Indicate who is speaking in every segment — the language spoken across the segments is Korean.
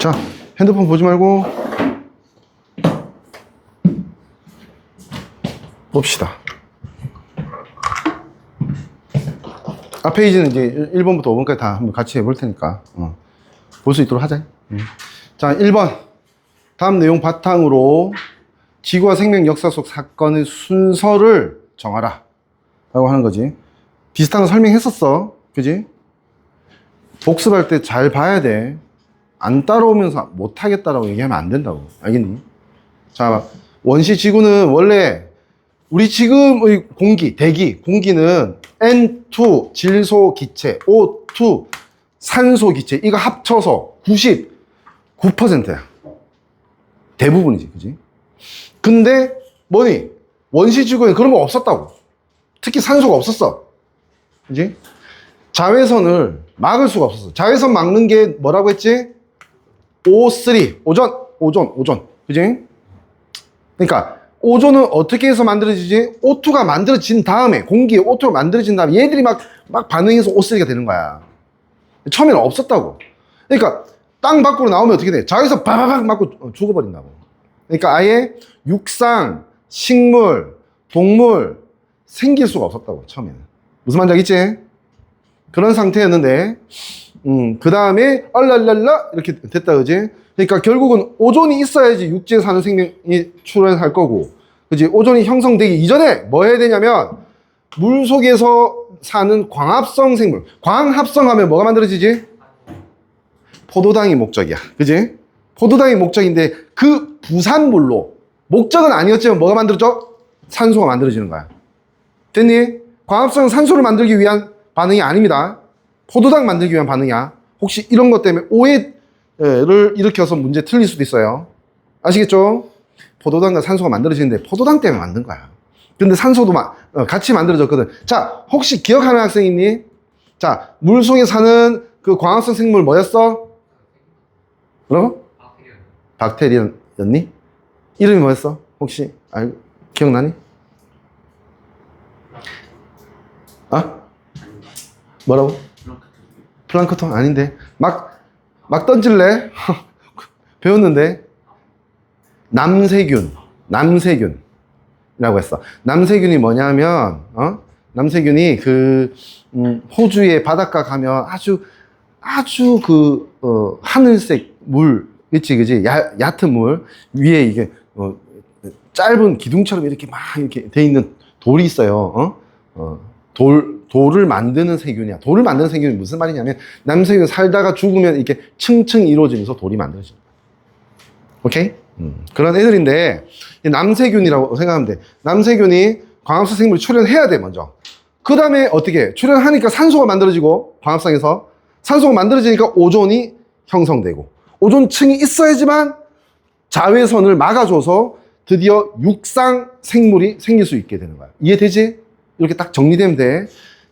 Speaker 1: 자, 핸드폰 보지 말고 봅시다. 앞 페이지는 이제 1번부터 5번까지 다 한번 같이 해볼 테니까 볼 수 있도록 하자. 자, 1번. 다음 내용 바탕으로 지구와 생명 역사 속 사건의 순서를 정하라 라고 하는 거지. 비슷한 거 설명했었어. 그지? 복습할 때 잘 봐야 돼. 안 따라오면서 못하겠다라고 얘기하면 안 된다고. 알겠니? 자, 원시 지구는 원래 우리 지금의 공기, 대기, 공기는 N2 질소 기체, O2 산소 기체, 이거 합쳐서 99%야. 대부분이지, 그지? 근데 뭐니? 원시 지구에 그런 거 없었다고. 특히 산소가 없었어. 그지? 자외선을 막을 수가 없었어. 자외선 막는 게 뭐라고 했지? O3, 오존. 그지? 그러니까 오존은 어떻게 해서 만들어지지? O2가 만들어진 다음에, 공기에 O2가 만들어진 다음에 얘들이 막 반응해서 O3가 되는 거야. 처음에는 없었다고. 그러니까 땅 밖으로 나오면 어떻게 돼? 자외선 바바박 맞고 죽어버린다고. 그러니까 아예 육상, 식물, 동물 생길 수가 없었다고, 처음에는. 무슨 말인지 알겠지? 그런 상태였는데, 그 다음에 얼랄랄라 이렇게 됐다, 그지? 그러니까 결국은 오존이 있어야지 육지에 사는 생명이 출현할 거고, 그지? 오존이 형성되기 이전에 뭐 해야 되냐면 물 속에서 사는 광합성 생물, 광합성하면 뭐가 만들어지지? 포도당이 목적이야, 그지? 포도당이 목적인데 그 부산물로, 목적은 아니었지만 뭐가 만들어져? 산소가 만들어지는 거야. 됐니? 광합성은 산소를 만들기 위한 반응이 아닙니다. 포도당 만들기 위한 반응이야. 혹시 이런 것 때문에 오해를 일으켜서 문제 틀릴 수도 있어요. 아시겠죠? 포도당과 산소가 만들어지는데 포도당 때문에 만든 거야. 근데 산소도 같이 만들어졌거든. 자, 혹시 기억하는 학생 있니? 자, 물 속에 사는 그 광합성 생물 뭐였어? 뭐라고? 박테리아였니? 이름이 뭐였어? 혹시 기억나니? 뭐라고? 플랑크톤? 아닌데. 막 던질래? 배웠는데. 남세균이라고 했어. 남세균이 뭐냐면, 남세균이 호주의 바닷가 가면 아주 하늘색 물, 그치? 얕은 물 위에 이게, 짧은 기둥처럼 이렇게 막 이렇게 돼 있는 돌이 있어요. 돌을 만드는 세균이야. 돌을 만드는 세균이 무슨 말이냐면, 남세균 살다가 죽으면 이렇게 층층 이루어지면서 돌이 만들어진다. 오케이? 그런 애들인데, 남세균이라고 생각하면 돼. 남세균이 광합성 생물이 출현해야 돼, 먼저. 그 다음에 어떻게? 출현하니까 산소가 만들어지고, 광합성에서. 산소가 만들어지니까 오존이 형성되고, 오존층이 있어야지만 자외선을 막아줘서 드디어 육상 생물이 생길 수 있게 되는 거야. 이해되지? 이렇게 딱 정리되면 돼.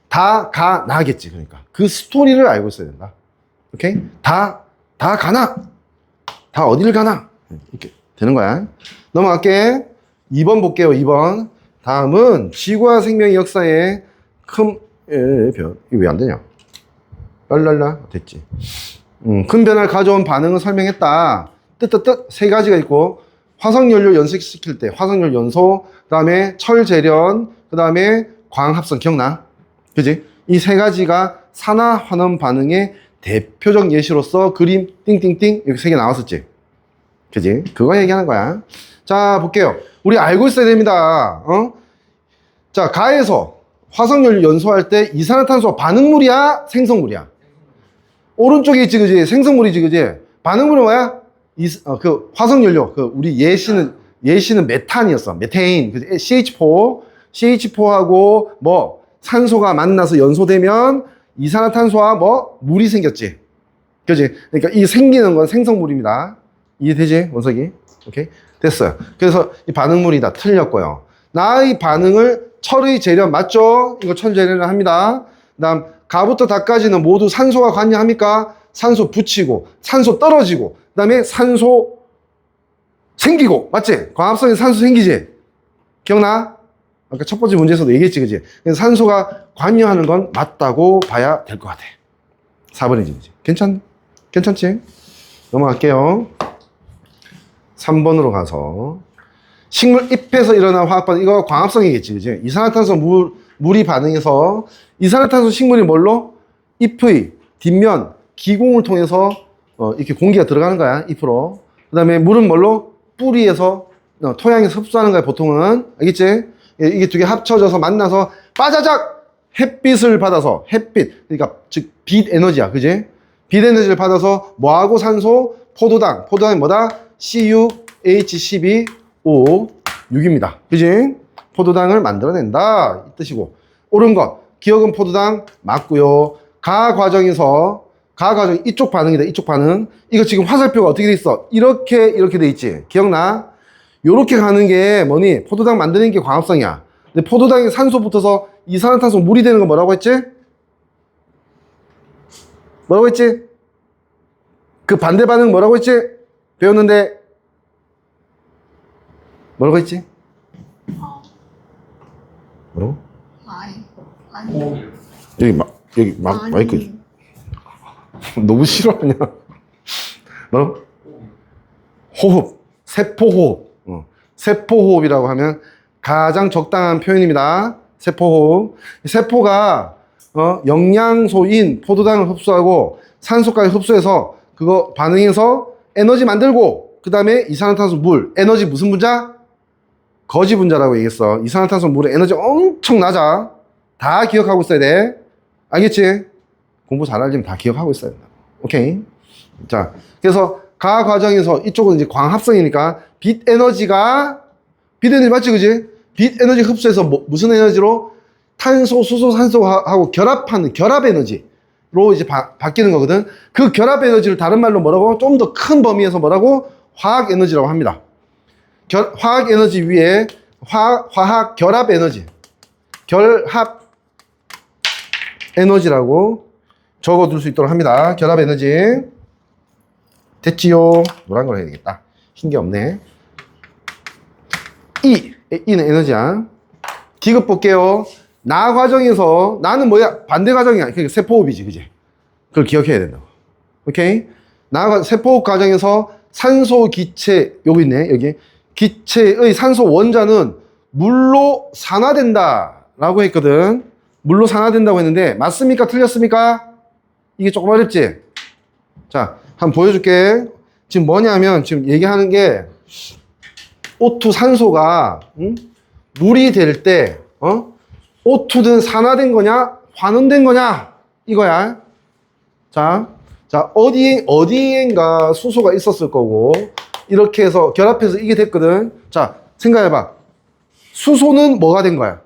Speaker 1: 다 나겠지. 그러니까 그 스토리를 알고 있어야 된다. 오케이? 다 가나? 다 어딜 가나? 이렇게 되는 거야. 넘어갈게. 2번 볼게요. 2번. 다음은 지구와 생명의 역사에 큰 이거 왜 안 되냐? 랄랄라 됐지. 큰 변화를 가져온 반응을 설명했다. 뜻 세 가지가 있고, 화석연료 연식시킬 때 화석연료 연소, 그다음에 철 재련, 그다음에 광합성. 기억나? 그지? 이 세 가지가 산화 환원 반응의 대표적 예시로서 그림 띵띵띵 이렇게 세 개 나왔었지. 그지? 그거 얘기하는 거야. 자, 볼게요. 우리 알고 있어야 됩니다. 자, 가에서 화석연료 연소할 때 이산화탄소가 반응물이야, 생성물이야? 오른쪽에 있지, 그지? 생성물이지, 그지? 반응물은 뭐야? 화석연료. 우리 예시는 메탄이었어. 메테인. 그지? CH4하고 산소가 만나서 연소되면 이산화탄소와 물이 생겼지. 그지? 그러니까 이 생기는 건 생성물입니다. 이해되지? 원석이? 오케이? 됐어요. 그래서 이 반응물이다. 틀렸고요. 나의 반응을 철의 재련, 맞죠? 이거 철 재련을 합니다. 그 다음, 가부터 다까지는 모두 산소가 관여합니까? 산소 붙이고, 산소 떨어지고, 그 다음에 산소 생기고, 맞지? 광합성에 산소 생기지? 기억나? 아까 첫 번째 문제에서도 얘기했지, 그지? 그래서 산소가 관여하는 건 맞다고 봐야 될 것 같아. 4번이지, 그지? 괜찮지? 넘어갈게요. 3번으로 가서 식물 잎에서 일어난 화학 반응, 이거 광합성이겠지, 그지? 이산화탄소 물이 반응해서 이산화탄소 식물이 뭘로? 잎의 뒷면 기공을 통해서 이렇게 공기가 들어가는 거야, 잎으로. 그 다음에 물은 뭘로? 뿌리에서 토양에서 흡수하는 거야, 보통은. 알겠지? 이게 두 개 합쳐져서 만나서 빠자작 햇빛을 받아서, 햇빛, 그러니까 즉 빛 에너지야, 그지? 빛 에너지를 받아서 뭐하고 산소? 포도당이 뭐다? CuH12O6입니다. 그지? 포도당을 만들어낸다 이 뜻이고, 옳은 것 기억은 포도당 맞고요. 가 과정 이쪽 반응이다. 이쪽 반응. 이거 지금 화살표가 어떻게 돼 있어? 이렇게 돼 있지. 기억나? 요렇게 가는 게 뭐니? 포도당 만드는 게 광합성이야. 근데 포도당에 산소 붙어서 이산화탄소 물이 되는 건 뭐라고 했지? 뭐라고 했지? 그 반대 반응 뭐라고 했지? 배웠는데 뭐라고 했지? 뭐라고?
Speaker 2: 아니.
Speaker 1: 여기 마이크 너무 싫어하냐? 뭐라고? 호흡, 세포호흡. 세포호흡이라고 하면 가장 적당한 표현입니다. 세포호흡. 세포가 영양소인 포도당을 흡수하고 산소까지 흡수해서 그거 반응해서 에너지 만들고, 그 다음에 이산화탄소 물, 에너지 무슨 분자? 거지 분자라고 얘기했어. 이산화탄소 물의 에너지 엄청 낮아. 다 기억하고 있어야 돼. 알겠지? 공부 잘하려면 다 기억하고 있어야 된다. 오케이? 자, 그래서 가 과정에서 이쪽은 이제 광합성이니까 빛 에너지 맞지, 그지? 빛 에너지 흡수해서 무슨 에너지로? 탄소, 수소, 산소하고 결합하는 결합 에너지로 이제 바뀌는 거거든. 그 결합 에너지를 다른 말로 뭐라고? 좀 더 큰 범위에서 뭐라고? 화학 에너지라고 합니다. 화학 에너지 위에 화학 결합 에너지라고 적어둘 수 있도록 합니다. 결합 에너지. 됐지요? 노란 걸 해야 되겠다. 흰 게 없네. E는 에너지야. 디귿 볼게요. 나 과정에서, 나는 뭐야? 반대 과정이야. 그러니까 세포호흡이지, 그지? 그걸 기억해야 된다고. 오케이? 세포호흡 과정에서 산소 기체, 여기 있네, 여기. 기체의 산소 원자는 물로 산화된다 라고 했거든. 물로 산화된다고 했는데 맞습니까? 틀렸습니까? 이게 조금 어렵지? 자, 한번 보여줄게. 지금 뭐냐면 지금 얘기하는 게 O2 산소가 물이 될 때 O2는 산화된 거냐 환원된 거냐 이거야. 자 어디엔가 수소가 있었을 거고 이렇게 해서 결합해서 이게 됐거든. 자, 생각해봐. 수소는 뭐가 된 거야?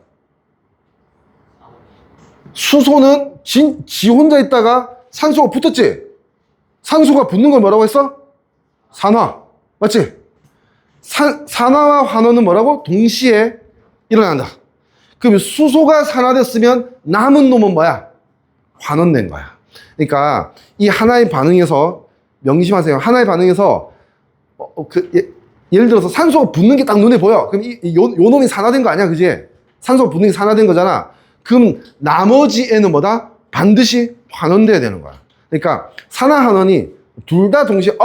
Speaker 1: 수소는 지 혼자 있다가 산소가 붙었지? 산소가 붙는 걸 뭐라고 했어? 산화. 맞지? 산화와 환원은 뭐라고? 동시에 일어난다. 그럼 수소가 산화됐으면 남은 놈은 뭐야? 환원된 거야. 그러니까 이 하나의 반응에서, 명심하세요. 하나의 반응에서 예를 들어서 산소가 붙는 게 딱 눈에 보여. 그럼 요 놈이 산화된 거 아니야, 그지? 산소가 붙는 게 산화된 거잖아. 그럼 나머지에는 뭐다? 반드시 환원돼야 되는 거야. 그러니까 산화 환원이 둘 다 동시에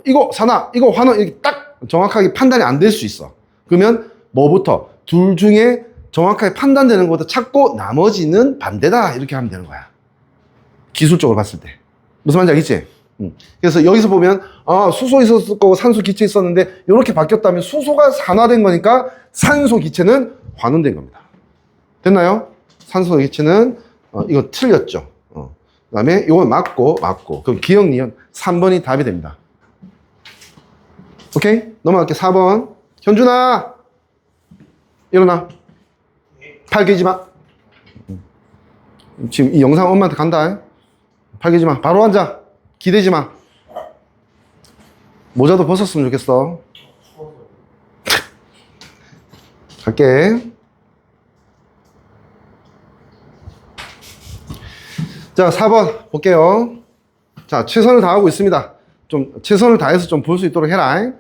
Speaker 1: 이거 산화, 이거 환원 이렇게 딱 정확하게 판단이 안 될 수 있어. 그러면 뭐부터? 둘 중에 정확하게 판단되는 것부터 찾고 나머지는 반대다 이렇게 하면 되는 거야. 기술적으로 봤을 때. 무슨 말인지 알겠지? 그래서 여기서 보면 수소 있었을 거고 산소 기체 있었는데 이렇게 바뀌었다면 수소가 산화된 거니까 산소 기체는 환원된 겁니다. 됐나요? 산소 기체는 이거 틀렸죠. 그 다음에 이건 맞고 그럼 기억 니은 3번이 답이 됩니다. 오케이? 넘어갈게. 4번. 현준아 일어나. 팔 개지 마. 지금 이 영상 엄마한테 간다. 팔 개지 마. 바로 앉아. 기대지 마. 모자도 벗었으면 좋겠어. 갈게. 자, 4번 볼게요. 자, 최선을 다하고 있습니다. 좀 최선을 다해서 좀 볼 수 있도록 해라.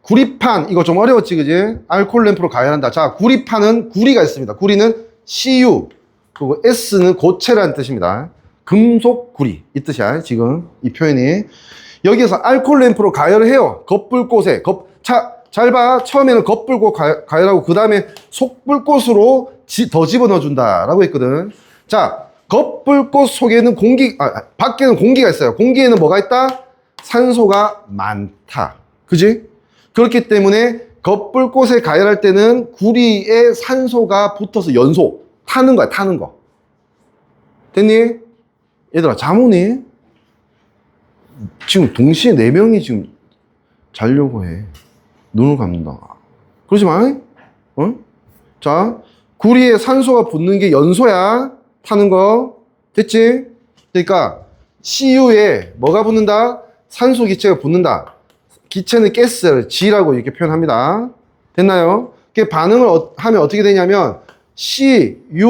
Speaker 1: 구리판, 이거 좀 어려웠지, 그지? 알코올 램프로 가열한다. 자, 구리판은 구리가 있습니다. 구리는 Cu, 그리고 S는 고체라는 뜻입니다. 금속 구리, 이 뜻이야, 지금 이 표현이. 여기에서 알코올 램프로 가열을 해요. 겉불꽃에. 잘 봐. 처음에는 겉불꽃 가열하고 그 다음에 속불꽃으로 더 집어넣어준다 라고 했거든. 자, 겉불꽃 속에는 밖에는 공기가 있어요. 공기에는 뭐가 있다? 산소가 많다. 그지? 그렇기 때문에 겉불꽃에 가열할 때는 구리에 산소가 붙어서 연소, 타는 거야, 타는 거. 됐니? 얘들아, 잠 오니? 지금 동시에 4명이 지금 자려고 해. 눈을 감는다. 그러지 마. 어? 자, 구리에 산소가 붙는 게 연소야. 타는 거. 됐지? 그러니까 CU에 뭐가 붙는다? 산소 기체가 붙는다. 기체는 가스를 G라고 이렇게 표현합니다. 됐나요? 그 반응을 하면 어떻게 되냐면 CuO라는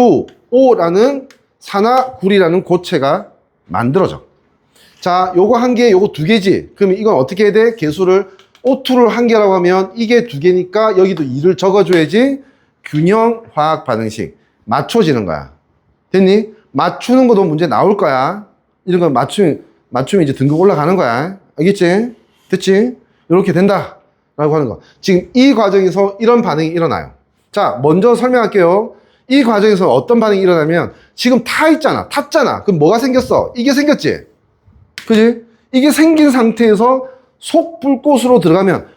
Speaker 1: 산화구리라는 고체가 만들어져. 자, 요거 한 개, 요거 두 개지. 그럼 이건 어떻게 해야 돼? 개수를 O2를 한 개라고 하면 이게 두 개니까 여기도 2를 적어줘야지 균형 화학 반응식 맞춰지는 거야. 됐니? 맞추는 것도 문제 나올 거야. 이런 거 맞추면 이제 등급 올라가는 거야. 알겠지? 됐지? 이렇게 된다 라고 하는 거. 지금 이 과정에서 이런 반응이 일어나요. 자, 먼저 설명할게요. 이 과정에서 어떤 반응이 일어나면 지금 탔잖아. 그럼 뭐가 생겼어? 이게 생겼지? 그지? 이게 생긴 상태에서 속불꽃으로 들어가면,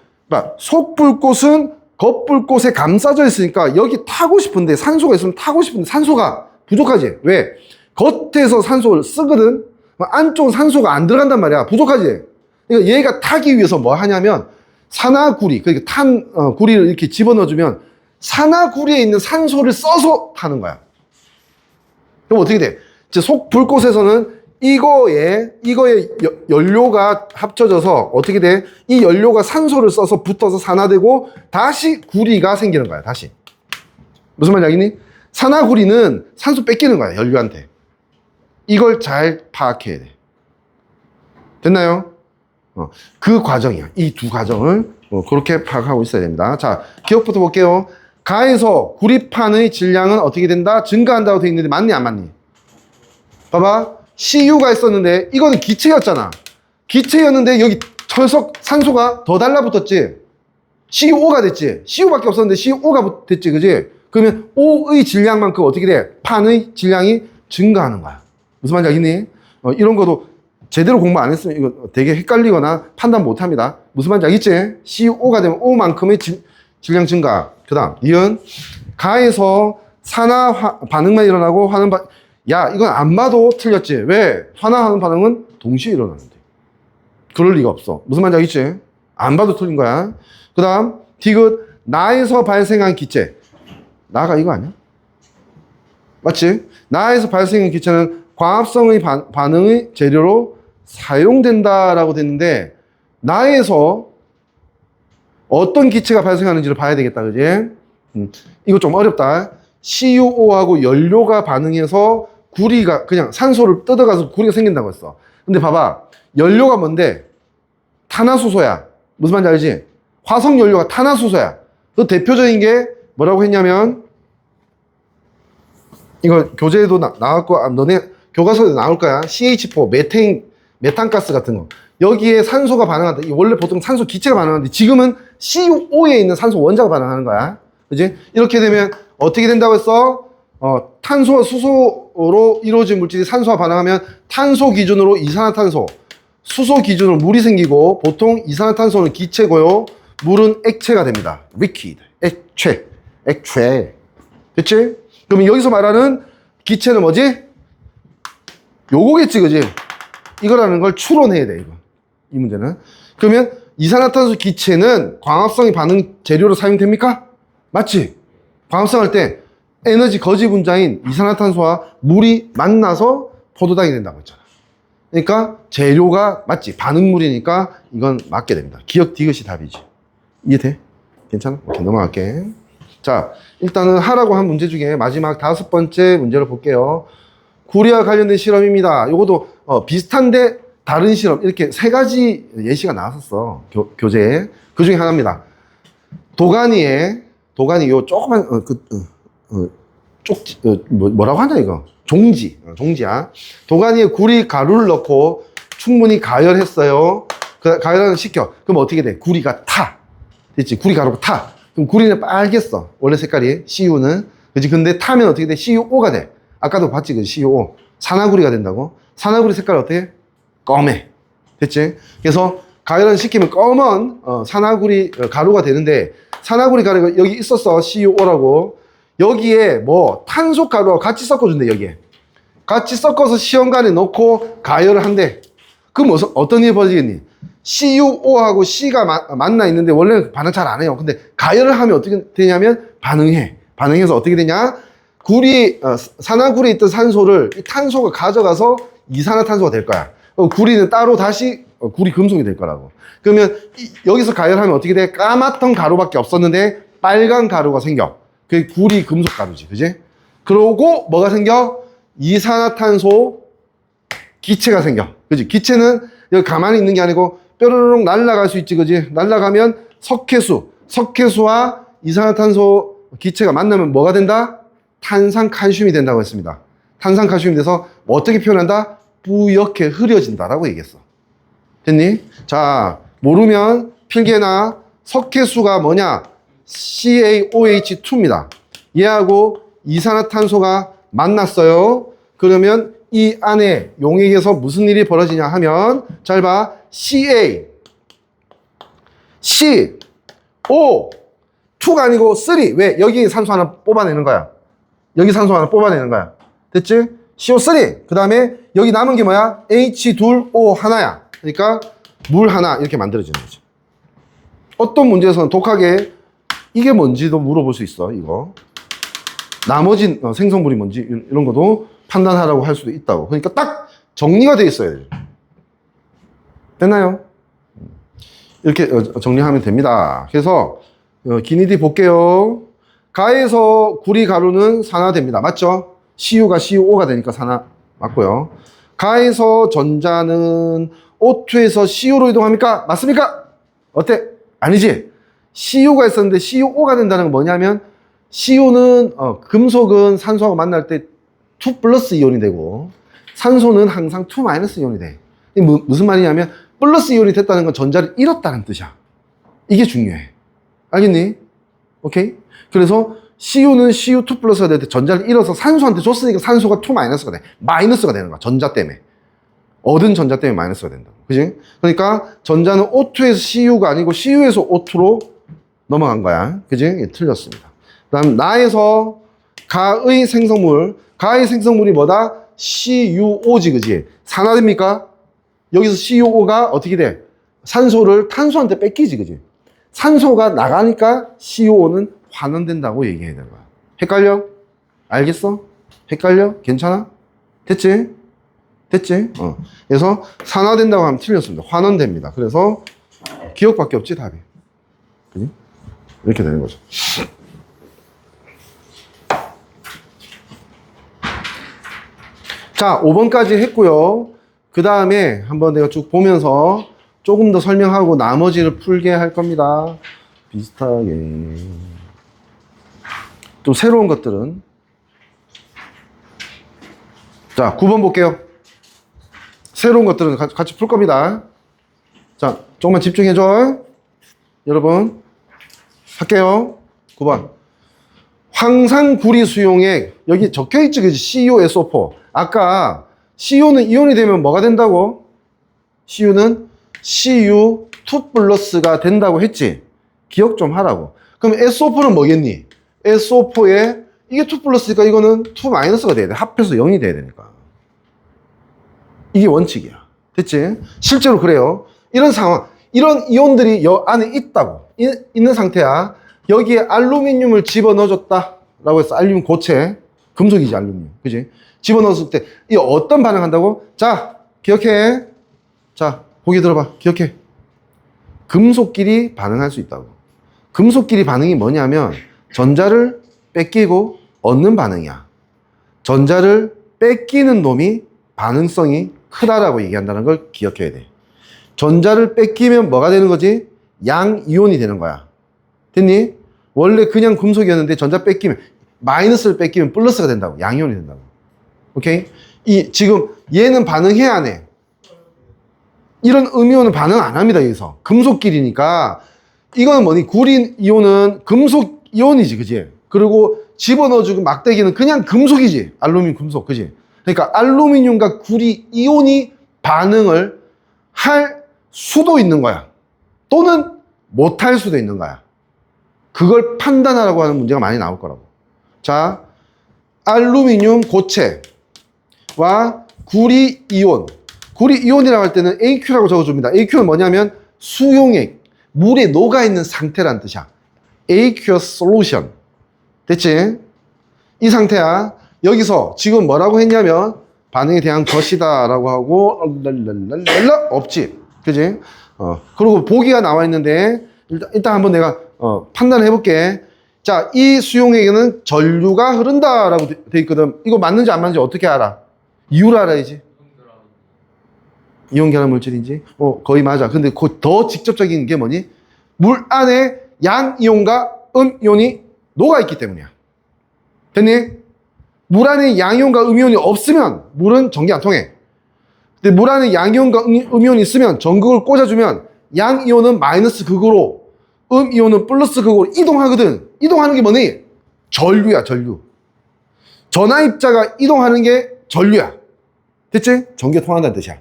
Speaker 1: 속불꽃은 겉불꽃에 감싸져 있으니까 여기 타고 싶은데 산소가 있으면 타고 싶은데 산소가 부족하지. 왜? 겉에서 산소를 쓰거든. 안쪽은 산소가 안 들어간단 말이야. 부족하지. 그러니까 얘가 타기 위해서 뭐 하냐면 산화구리, 그러니까 구리를 이렇게 집어넣어주면 산화구리에 있는 산소를 써서 타는 거야. 그럼 어떻게 돼? 이제 속불꽃에서는 이거에 연료가 합쳐져서 어떻게 돼? 이 연료가 산소를 써서 붙어서 산화되고 다시 구리가 생기는 거야. 다시. 무슨 말인지 알겠니? 산화구리는 산소 뺏기는 거야. 연료한테. 이걸 잘 파악해야 돼. 됐나요? 그 과정이야. 이 두 과정을 그렇게 파악하고 있어야 됩니다. 자, 기억부터 볼게요. 가에서 구리판의 질량은 어떻게 된다? 증가한다고 되어 있는데 맞니 안 맞니? 봐봐. CU가 있었는데 이거는 기체였잖아. 기체였는데 여기 산소가 더 달라붙었지. CO가 됐지. CU밖에 없었는데 CO가 됐지. 그지? 그러면 O의 질량만큼 어떻게 돼? 판의 질량이 증가하는 거야. 무슨 말인지 알겠니? 이런 것도 제대로 공부 안 했으면 이거 되게 헷갈리거나 판단 못 합니다. 무슨 말인지 알겠지? CO가 되면 O만큼의 질량 증가. 그 다음, 이은 가에서 산화 반응만 일어나고 야, 이건 안 봐도 틀렸지. 왜? 산화하는 반응은 동시에 일어나는데. 그럴 리가 없어. 무슨 말인지 알겠지? 안 봐도 틀린 거야. 그 다음, 디귿, 나에서 발생한 기체. 나가 이거 아니야? 맞지? 나에서 발생한 기체는 광합성의 반응의 재료로 사용된다라고 됐는데, 나에서 어떤 기체가 발생하는지를 봐야 되겠다. 그지? 이거 좀 어렵다. CuO하고 연료가 반응해서 구리가 그냥 산소를 뜯어가서 구리가 생긴다고 했어. 근데 봐봐. 연료가 뭔데? 탄화수소야. 무슨 말인지 알지? 화석 연료가 탄화수소야. 그 대표적인 게 뭐라고 했냐면, 이거 교재에도 나왔고, 너네 교과서에도 나올 거야. CH4, 메탄가스 같은 거. 여기에 산소가 반응한다. 원래 보통 산소 기체가 반응하는데 지금은 CuO에 있는 산소 원자가 반응하는 거야. 그지? 이렇게 되면 어떻게 된다고 했어? 탄소와 수소로 이루어진 물질이 산소와 반응하면 탄소 기준으로 이산화탄소, 수소 기준으로 물이 생기고 보통 이산화탄소는 기체고요. 물은 액체가 됩니다. liquid, 액체. 됐지? 그러면 여기서 말하는 기체는 뭐지? 요거겠지, 그지? 이거라는 걸 추론해야 돼, 이거. 이 문제는. 그러면 이산화탄소 기체는 광합성의 반응 재료로 사용됩니까? 맞지? 광합성할 때 에너지 거지 분자인 이산화탄소와 물이 만나서 포도당이 된다고 했잖아. 그러니까 재료가 맞지? 반응물이니까 이건 맞게 됩니다. 기억 디귿이 답이지. 이해돼? 괜찮아? 오케이, 넘어갈게. 자, 일단은 하라고 한 문제 중에 마지막 5번째 문제를 볼게요. 구리와 관련된 실험입니다. 요것도 비슷한데 다른 실험, 이렇게 3가지 예시가 나왔었어. 교재에. 그 중에 하나입니다. 도가니 요 조그만 뭐라고 하냐 이거 종지야. 도가니에 구리 가루를 넣고 충분히 가열했어요. 가열을 시켜. 그럼 어떻게 돼? 구리가 타. 됐지? 구리 가루가 타. 그럼 구리는 빨겠어. 원래 색깔이 Cu는. 그치? 근데 타면 어떻게 돼? CuO가 돼. 아까도 봤지? 그 CuO. 산화구리가 된다고. 산화구리 색깔 어떻게? 검해. 됐지? 그래서 가열을 시키면 검은 산화구리 가루가 되는데, 산화구리 가루가 여기 있었어. CuO라고. 여기에 뭐 탄소 가루하고 같이 섞어준대. 여기에 같이 섞어서 시험관에 넣고 가열을 한대. 그럼 어떤 일이 벌어지겠니? CuO하고 C가 만나 있는데 원래는 반응 잘 안 해요. 근데 가열을 하면 어떻게 되냐면 반응해. 반응해서 어떻게 되냐? 산화구리에 있던 산소를 이 탄소가 가져가서 이산화탄소가 될 거야. 그럼 구리는 따로 다시 구리 금속이 될 거라고. 그러면 여기서 가열하면 어떻게 돼? 까맣던 가루밖에 없었는데 빨간 가루가 생겨. 그게 구리 금속 가루지. 그지? 그러고 뭐가 생겨? 이산화탄소 기체가 생겨. 그지? 기체는 여기 가만히 있는 게 아니고 뾰로롱 날아갈 수 있지. 그지? 날아가면 석회수와 이산화탄소 기체가 만나면 뭐가 된다? 탄산칼슘이 된다고 했습니다. 탄산칼슘이 돼서 어떻게 표현한다? 뿌옇게 흐려진다라고 얘기했어. 됐니? 자, 모르면 필기나 석회수가 뭐냐? CaOH2입니다. 얘하고 이산화탄소가 만났어요. 그러면 이 안에 용액에서 무슨 일이 벌어지냐 하면, 잘 봐. CO2가 아니고 3. 왜? 여기 산소 하나 뽑아내는 거야. 여기 산소 하나 뽑아내는 거야. 됐지? CO3. 그 다음에 여기 남은 게 뭐야? H2O 하나야. 그러니까 물 하나 이렇게 만들어지는 거지. 어떤 문제에서는 독하게 이게 뭔지도 물어볼 수 있어. 이거 나머지 생성물이 뭔지 이런 것도 판단하라고 할 수도 있다고. 그러니까 딱 정리가 돼 있어야 돼요. 됐나요? 이렇게 정리하면 됩니다. 그래서 기니디 볼게요. 가에서 구리 가루는 산화됩니다. 맞죠? CU가 CUO가 되니까 산화 맞고요. 가에서 전자는 O2에서 CU로 이동합니까? 맞습니까? 어때? 아니지. CU가 있었는데 CUO가 된다는 건 뭐냐면, CU는 금속은 산소하고 만날 때 2 플러스 이온이 되고 산소는 항상 2 마이너스 이온이 돼. 이게 무슨 말이냐면 플러스 이온이 됐다는 건 전자를 잃었다는 뜻이야. 이게 중요해. 알겠니? 오케이? 그래서 CU는 CU2 플러스가 될 때 전자를 잃어서 산소한테 줬으니까 산소가 2 마이너스가 돼. 마이너스가 되는 거야. 전자 때문에. 얻은 전자 때문에 마이너스가 된다고. 그지? 그러니까 전자는 O2에서 CU가 아니고 CU에서 O2로 넘어간 거야. 그지? 틀렸습니다. 그 다음 나에서 가의 생성물이 뭐다? CuO지. 그지? 산화됩니까? 여기서 CuO가 어떻게 돼? 산소를 탄소한테 뺏기지. 그지? 산소가 나가니까 CuO는 환원된다고 얘기해야 되는 거야. 헷갈려? 알겠어? 헷갈려? 괜찮아? 됐지? 됐지? 그래서 산화된다고 하면 틀렸습니다. 환원됩니다. 그래서 기억밖에 없지, 답이. 그지? 이렇게 되는 거죠. 자, 5번까지 했고요. 그 다음에 한번 내가 쭉 보면서 조금 더 설명하고 나머지를 풀게 할 겁니다. 비슷하게. 좀 새로운 것들은. 자, 9번 볼게요. 새로운 것들은 같이 풀 겁니다. 자, 조금만 집중해줘. 여러분. 할게요. 9번. 황산구리 수용액. 여기 적혀있지, 그지? CuSO4. 아까 CU는 이온이 되면 뭐가 된다고? CU는 CU2 플러스가 된다고 했지? 기억 좀 하라고. 그럼 SO4는 뭐겠니? SO4에 이게 2 플러스니까 이거는 2 마이너스가 돼야 돼. 합해서 0이 돼야 되니까. 이게 원칙이야. 됐지? 실제로 그래요. 이런 상황, 이런 이온들이 여 안에 있다고. 있는 상태야. 여기에 알루미늄을 집어넣어줬다. 라고 해서 알루미늄 고체. 금속이지, 알루미늄. 그지? 집어넣었을 때, 이 어떤 반응 한다고? 자, 기억해. 자, 보기 들어봐. 기억해. 금속끼리 반응할 수 있다고. 금속끼리 반응이 뭐냐면, 전자를 뺏기고 얻는 반응이야. 전자를 뺏기는 놈이 반응성이 크다라고 얘기한다는 걸 기억해야 돼. 전자를 뺏기면 뭐가 되는 거지? 양이온이 되는 거야. 됐니? 원래 그냥 금속이었는데 전자 뺏기면, 마이너스를 뺏기면 플러스가 된다고. 양이온이 된다고. 오케이? 지금 얘는 반응해 안 해? 이런 음이온은 반응 안 합니다. 여기서 금속끼리니까 이거는 뭐니? 구리 이온은 금속 이온이지, 그지? 그리고 집어넣어주고 막대기는 그냥 금속이지. 알루미늄 금속, 그지? 그러니까 알루미늄과 구리 이온이 반응을 할 수도 있는 거야. 또는 못할 수도 있는 거야. 그걸 판단하라고 하는 문제가 많이 나올 거라고. 자, 알루미늄 고체와 구리 이온. 구리 이온이라고 할 때는 AQ라고 적어줍니다. AQ는 뭐냐면 수용액, 물에 녹아있는 상태란 뜻이야. Aqueous solution. 됐지? 이 상태야. 여기서 지금 뭐라고 했냐면 반응에 대한 것이다 라고 하고 랄랄랄랄라 없지. 그지? 그리고 보기가 나와 있는데 일단 한번 내가 판단해 볼게. 자, 이 수용액에는 전류가 흐른다 라고 돼 있거든. 이거 맞는지 안 맞는지 어떻게 알아? 이유를 알아야지. 이온 결합 물질인지? 거의 맞아. 근데 더 직접적인 게 뭐니? 물 안에 양이온과 음이온이 녹아있기 때문이야. 됐니? 물 안에 양이온과 음이온이 없으면 물은 전기 안 통해. 근데 물 안에 양이온과 음이온이 있으면 전극을 꽂아주면 양이온은 마이너스 극으로 음이온은 플러스 극으로 이동하거든. 이동하는 게 뭐니? 전류야, 전류. 전하입자가 이동하는 게 전류야. 됐지? 전기가 통한다는 뜻이야.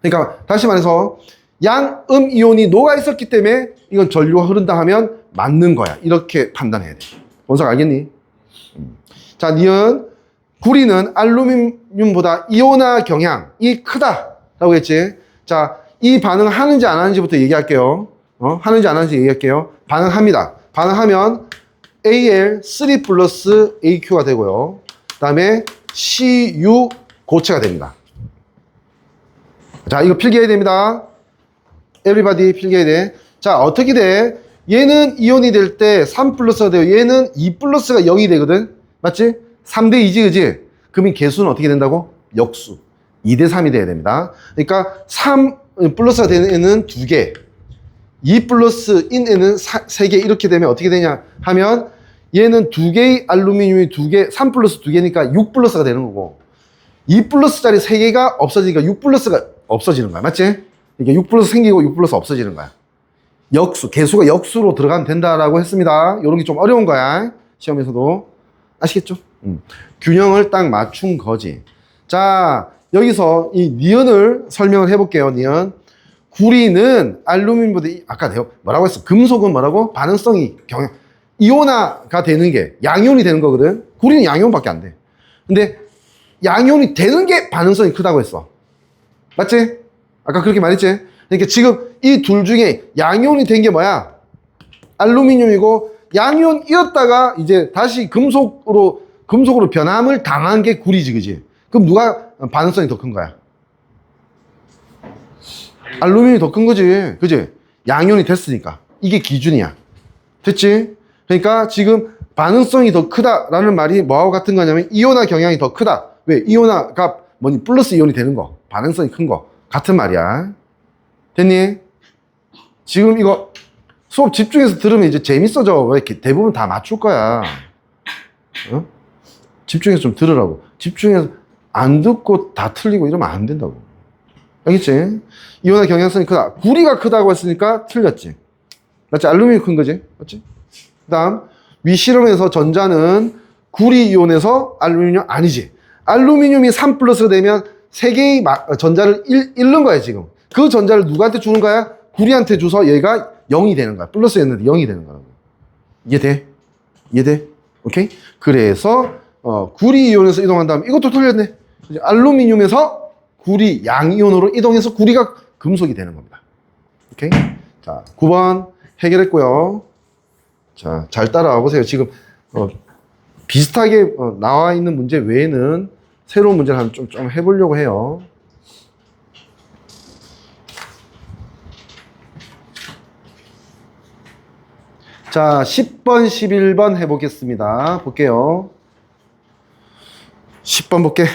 Speaker 1: 그러니까 다시 말해서 양, 음 이온이 녹아 있었기 때문에 이건 전류가 흐른다 하면 맞는 거야. 이렇게 판단해야 돼. 원석 알겠니? 자, 니은 구리는 알루미늄보다 이온화 경향이 크다라고 했지. 자, 이 반응 하는지 안 하는지부터 얘기할게요. 하는지 안 하는지 얘기할게요. 반응합니다. 반응하면 Al3 플러스 AQ가 되고요. 그 다음에 Cu 고체가 됩니다. 자, 이거 필기해야 됩니다. everybody 필기해야 돼. 자, 어떻게 돼? 얘는 이온이 될 때 3 플러스가 돼요. 얘는 2 플러스가 0이 되거든. 맞지? 3대 2지, 그지? 그러면 개수는 어떻게 된다고? 역수. 2대 3이 돼야 됩니다. 그러니까 3 플러스가 되는 애는 2개, 2 플러스인 애는 3개 이렇게 되면 어떻게 되냐 하면 얘는 2개의 알루미늄이 2개, 3 플러스 2개니까 6 플러스가 되는 거고 2 플러스짜리 3개가 없어지니까 6 플러스가 없어지는 거야. 맞지? 이게 6 플러스 생기고 6 플러스 없어지는 거야. 역수, 개수가 역수로 들어가면 된다라고 했습니다. 이런 게 좀 어려운 거야. 시험에서도. 아시겠죠? 균형을 딱 맞춘 거지. 자, 여기서 이 니은을 설명을 해볼게요. 니은. 구리는 알루미늄보다 아까 내가 뭐라고 했어? 금속은 뭐라고? 반응성이 경향 이온화가 되는 게 양이온이 되는 거거든. 구리는 양이온밖에 안 돼. 근데 양이온이 되는 게 반응성이 크다고 했어. 맞지? 아까 그렇게 말했지? 그러니까 지금 이 둘 중에 양이온이 된 게 뭐야? 알루미늄이고 양이온이었다가 이제 다시 금속으로 변함을 당한 게 구리지, 그지? 그럼 누가 반응성이 더 큰 거야? 알루미늄이 더 큰 거지, 그지? 양이온이 됐으니까. 이게 기준이야. 됐지? 그러니까 지금 반응성이 더 크다라는 말이 뭐하고 같은 거냐면 이온화 경향이 더 크다. 왜? 이온화가 뭐니? 플러스 이온이 되는 거. 반응성이 큰 거. 같은 말이야. 됐니? 지금 이거 수업 집중해서 들으면 이제 재밌어져. 왜 이렇게 대부분 다 맞출 거야. 집중해서 좀 들으라고. 집중해서 안 듣고 다 틀리고 이러면 안 된다고. 알겠지? 이온화 경향성이 크다. 구리가 크다고 했으니까 틀렸지. 맞지? 알루미늄이 큰 거지. 맞지? 그 다음, 위 실험에서 전자는 구리 이온에서 알루미늄 아니지. 알루미늄이 3 플러스가 되면 3개의 전자를 잃는 거야, 지금. 그 전자를 누구한테 주는 거야? 구리한테 줘서 얘가 0이 되는 거야. 플러스였는데 0이 되는 거라고. 이해돼? 이해돼? 오케이? 그래서, 구리 이온에서 이동한 다음, 이것도 틀렸네. 이제 알루미늄에서 구리 양이온으로 이동해서 구리가 금속이 되는 겁니다. 오케이? 자, 9번 해결했고요. 자, 잘 따라와 보세요. 지금, 비슷하게 나와 있는 문제 외에는 새로운 문제를 한번 좀 해보려고 해요. 자, 10번, 11번 해보겠습니다. 볼게요. 10번 볼게.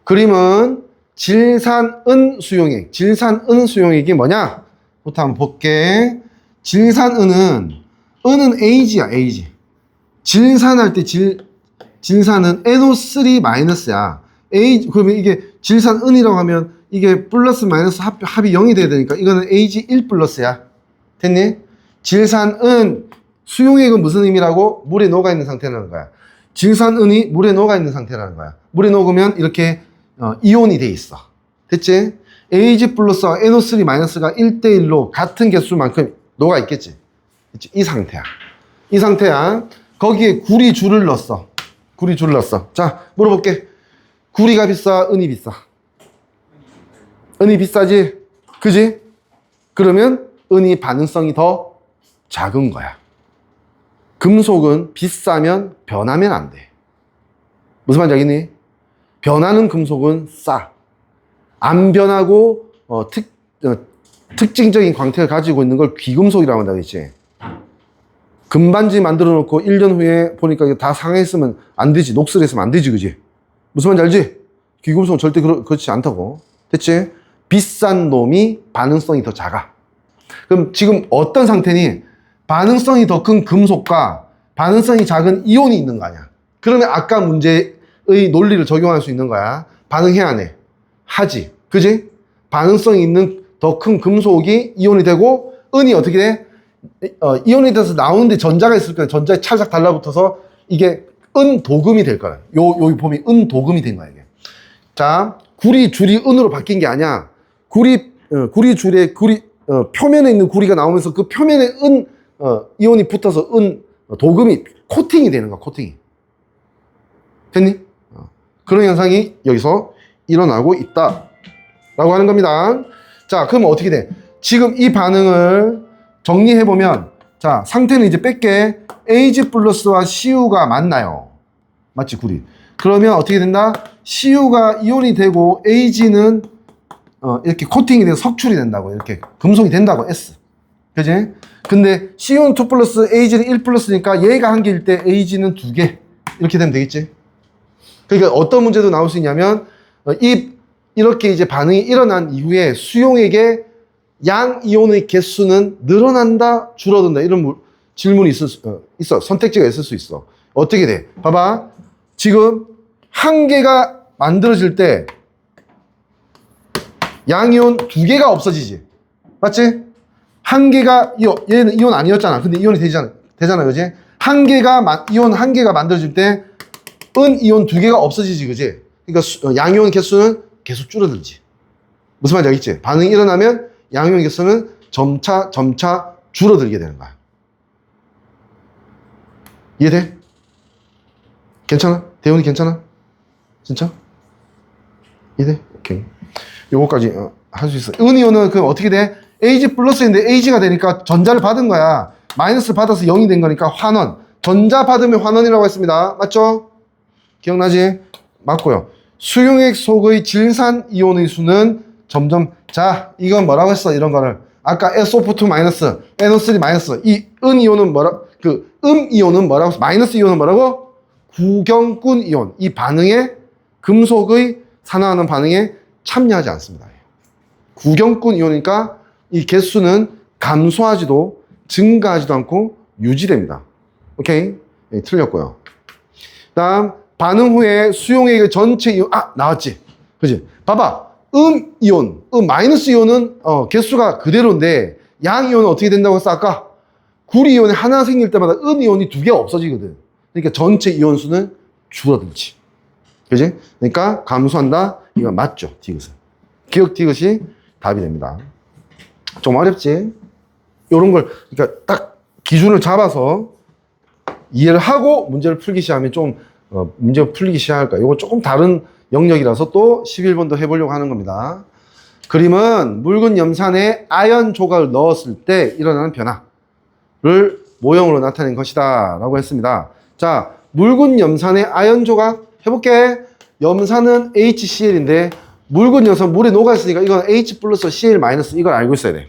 Speaker 1: 그림은 질산은 수용액. 질산은 수용액이 뭐냐? 부터 한번 볼게. 질산은은, 은은 Ag야, Ag. 질산할 때 질산은 NO3-야. 그러면 이게 질산은이라고 하면 이게 플러스 마이너스 합이 0이 돼야 되니까 이거는 Ag1 플러스야. 됐니? 질산은 수용액은 무슨 의미라고? 물에 녹아있는 상태라는 거야. 질산은이 물에 녹아있는 상태라는 거야. 물에 녹으면 이렇게 이온이 돼 있어. 됐지? Ag 플러스와 NO3 마이너스가 1대1로 같은 개수만큼 녹아있겠지. 그치? 이 상태야. 이 상태야. 거기에 구리 줄을 넣었어. 구리 줄을 넣었어. 자, 물어볼게. 구리가 비싸? 은이 비싸? 은이 비싸지? 그지? 그러면 은이 반응성이 더 작은 거야. 금속은 비싸면 변하면 안 돼. 무슨 말인지 알겠니? 변하는 금속은 싸. 안 변하고 특징적인 광택을 가지고 있는 걸 귀금속이라고 한다고 했지. 금반지 만들어 놓고 1년 후에 보니까 이게 다 상했으면 안 되지. 녹슬했으면 안 되지. 그지? 무슨 말인지 알지? 귀금속은 절대 그렇지 않다고. 됐지? 비싼 놈이 반응성이 더 작아. 그럼 지금 어떤 상태니? 반응성이 더 큰 금속과 반응성이 작은 이온이 있는 거 아니야. 그러면 아까 문제의 논리를 적용할 수 있는 거야. 반응해야 안 해? 하지. 그지? 반응성이 있는 더 큰 금속이 이온이 되고 은이 어떻게 돼? 이온이 돼서 나오는데 전자가 있을 거야. 전자에 찰싹 달라붙어서 이게 은도금이 될 거야. 여기 보면 은도금이 된 거야, 이게. 자, 구리 줄이 은으로 바뀐 게 아니야. 구리 줄에 표면에 있는 구리가 나오면서 그 표면에 이온이 붙어서 도금이 코팅이 되는 거야, 코팅이. 됐니? 그런 현상이 여기서 일어나고 있다. 라고 하는 겁니다. 자, 그럼 어떻게 돼? 지금 이 반응을 정리해보면, 자, 상태는 이제 뺄게. Ag 플러스와 CU가 만나요. 맞지, 구리. 그러면 어떻게 된다? CU가 이온이 되고, Ag는 이렇게 코팅이 돼서 석출이 된다고. 이렇게 금속이 된다고, S. 그지? 근데 CU는 2 플러스, Ag는 1 플러스니까 얘가 한 개일 때 Ag는 2개. 이렇게 되면 되겠지? 그러니까 어떤 문제도 나올 수 있냐면, 이렇게 이제 반응이 일어난 이후에 수용액의 양 이온의 개수는 늘어난다, 줄어든다. 이런 질문이 있어. 선택지가 있을 수 있어. 어떻게 돼? 봐봐. 지금 한 개가 만들어질 때 양이온 2개가 없어지지. 맞지? 한 개가, 얘는 이온 아니었잖아. 근데 이온이 되잖아. 그지? 이온 한 개가 만들어질 때 이온 2개가 없어지지. 그지? 그러니까 양이온 개수는 계속 줄어들지. 무슨 말인지 알겠지? 반응이 일어나면 양이온 개수는 점차 줄어들게 되는 거야. 이해돼? 괜찮아? 대훈이 괜찮아? 진짜? 이해돼? 오케이. 요거까지 할 수 있어. 은이온은 그럼 어떻게 돼? Ag 플러스인데 Ag가 되니까 전자를 받은 거야. 마이너스 받아서 0이 된 거니까 환원. 전자 받으면 환원이라고 했습니다. 맞죠? 기억나지? 맞고요. 수용액 속의 질산 이온의 수는 점점, 자, 이건 뭐라고 했어? 이런 거를. 아까 SO2 마이너스, NO3 마이너스. 이 이온은 이온은 뭐라고 했어? 마이너스 이온은 뭐라고? 구경꾼 이온. 이 반응에, 금속의 산화하는 반응에 참여하지 않습니다. 구경꾼 이온이니까 이 개수는 감소하지도 증가하지도 않고 유지됩니다. 오케이? 네, 틀렸고요. 다음, 반응 후에 수용액의 전체 이온, 나왔지? 그지? 봐봐. 이온, 마이너스 이온은, 개수가 그대로인데, 양 이온은 어떻게 된다고 했어? 아까? 구리 이온이 하나 생길 때마다 이온이 2개 없어지거든. 그러니까 전체 이온 수는 줄어들지. 그지? 그러니까 감소한다? 이건 맞죠? 디귿은. 기억 디귿이 답이 됩니다. 좀 어렵지? 요런 걸, 그러니까 딱 기준을 잡아서 이해를 하고 문제를 풀기 시작하면 좀, 문제 풀리기 시작할까. 요거 조금 다른 영역이라서 또 11번도 해보려고 하는 겁니다. 그림은 묽은 염산에 아연 조각을 넣었을 때 일어나는 변화를 모형으로 나타낸 것이다 라고 했습니다. 자, 묽은 염산에 아연 조각 해볼게. 염산은 HCl인데 묽은 염산 물에 녹아있으니까 이건 H 플러스 Cl 마이너스 이걸 알고 있어야 돼.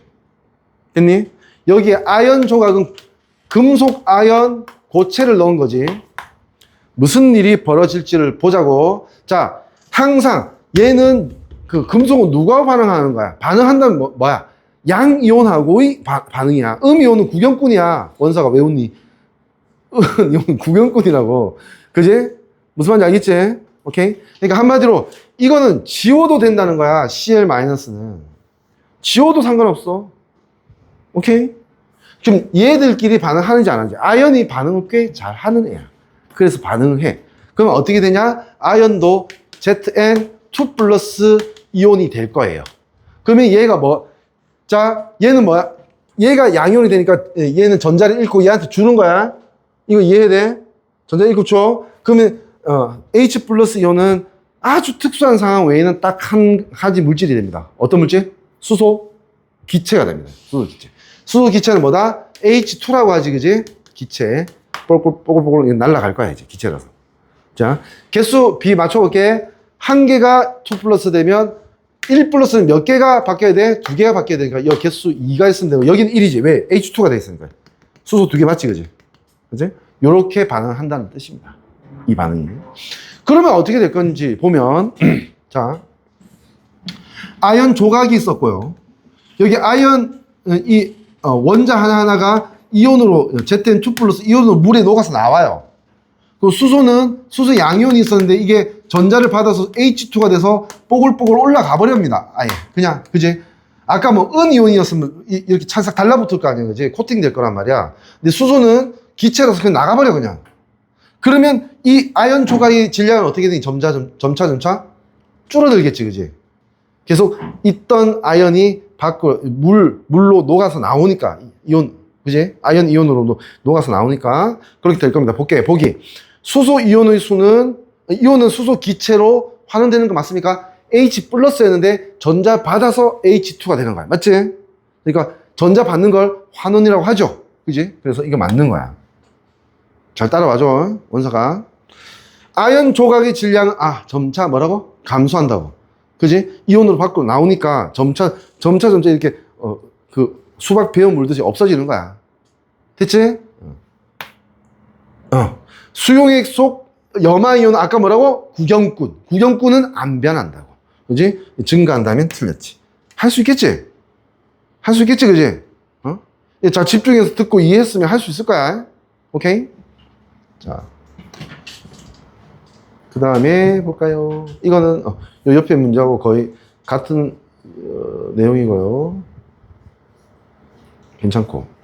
Speaker 1: 됐니? 여기에 아연 조각은 금속 아연 고체를 넣은 거지. 무슨 일이 벌어질지를 보자고. 자, 항상 얘는 그 금속은 누가 반응하는 거야? 반응한다면 뭐야? 양이온하고의 반응이야. 음이온은 구경꾼이야. 원사가 왜 웃니? 이온 구경꾼이라고. 그지? 무슨 말인지 알겠지? 오케이? 그러니까 한마디로 이거는 지워도 된다는 거야. Cl-는. 지워도 상관없어. 오케이? 그럼 얘들끼리 반응하는지 안 하는지. 아연이 반응을 꽤 잘하는 애야. 그래서 반응을 해. 그러면 어떻게 되냐? 아연도 Zn2 플러스 이온이 될 거예요. 그러면 얘가 뭐? 자, 얘는 뭐야? 얘가 양이온이 되니까 얘는 전자를 잃고 얘한테 주는 거야. 이거 이해돼? 전자 잃고 줘. 그러면 H 플러스 이온은 아주 특수한 상황 외에는 딱 한 가지 물질이 됩니다. 어떤 물질? 수소 기체가 됩니다. 수소 기체. 수소 기체는 뭐다? H2라고 하지, 그지? 기체. 뽀글뽀글 날아갈 거야, 이제 기체라서. 자, 개수 B 맞춰볼게. 한 개가 2 플러스 되면 1 플러스는 몇 개가 바뀌어야 돼? 2개가 바뀌어야 되니까 여기 개수 2가 있으면 되고 여기는 1이지. 왜? H2가 돼 있으니까. 수소 2개 맞지, 그지? 그지? 요렇게 반응을 한다는 뜻입니다. 이 반응이. 그러면 어떻게 될 건지 보면 자, 아연 조각이 있었고요. 여기 아연 원자 하나하나가 이온으로 Zn2 플러스 이온으로 물에 녹아서 나와요. 그 수소 양이온이 있었는데 이게 전자를 받아서 H2가 돼서 뽀글뽀글 올라가 버립니다. 아예 그냥 그지? 아까 뭐 은이온이었으면 이렇게 찰싹 달라붙을 거 아니야, 그지? 코팅될 거란 말이야. 근데 수소는 기체라서 그냥 나가버려 그냥. 그러면 이 아연 조각의 질량은 어떻게 되니? 점차 줄어들겠지, 그지? 계속 있던 아연이 밖으로 물로 녹아서 나오니까 이온, 그지? 아연 이온으로 녹아서 나오니까 그렇게 될 겁니다. 볼게, 보기. 수소 이온의 수는 이온은 수소 기체로 환원되는 거 맞습니까? H 플러스였는데 전자 받아서 H2가 되는 거야, 맞지? 그러니까 전자 받는 걸 환원이라고 하죠, 그지? 그래서 이거 맞는 거야. 잘 따라와줘, 원서가. 아연 조각의 질량은 점차 뭐라고? 감소한다고. 그지? 이온으로 밖으로 나오니까 점차 이렇게 그 수박 베어 물듯이 없어지는 거야. 됐지? 수용액 속 염화이온은 아까 뭐라고? 구경꾼은 안 변한다고. 그지? 증가한다면 틀렸지. 할 수 있겠지? 할 수 있겠지, 그지? 자, 집중해서 듣고 이해했으면 할 수 있을 거야. 오케이? 자, 그 다음에 볼까요? 이거는 요 옆에 문제하고 거의 같은 내용이고요. 괜찮고.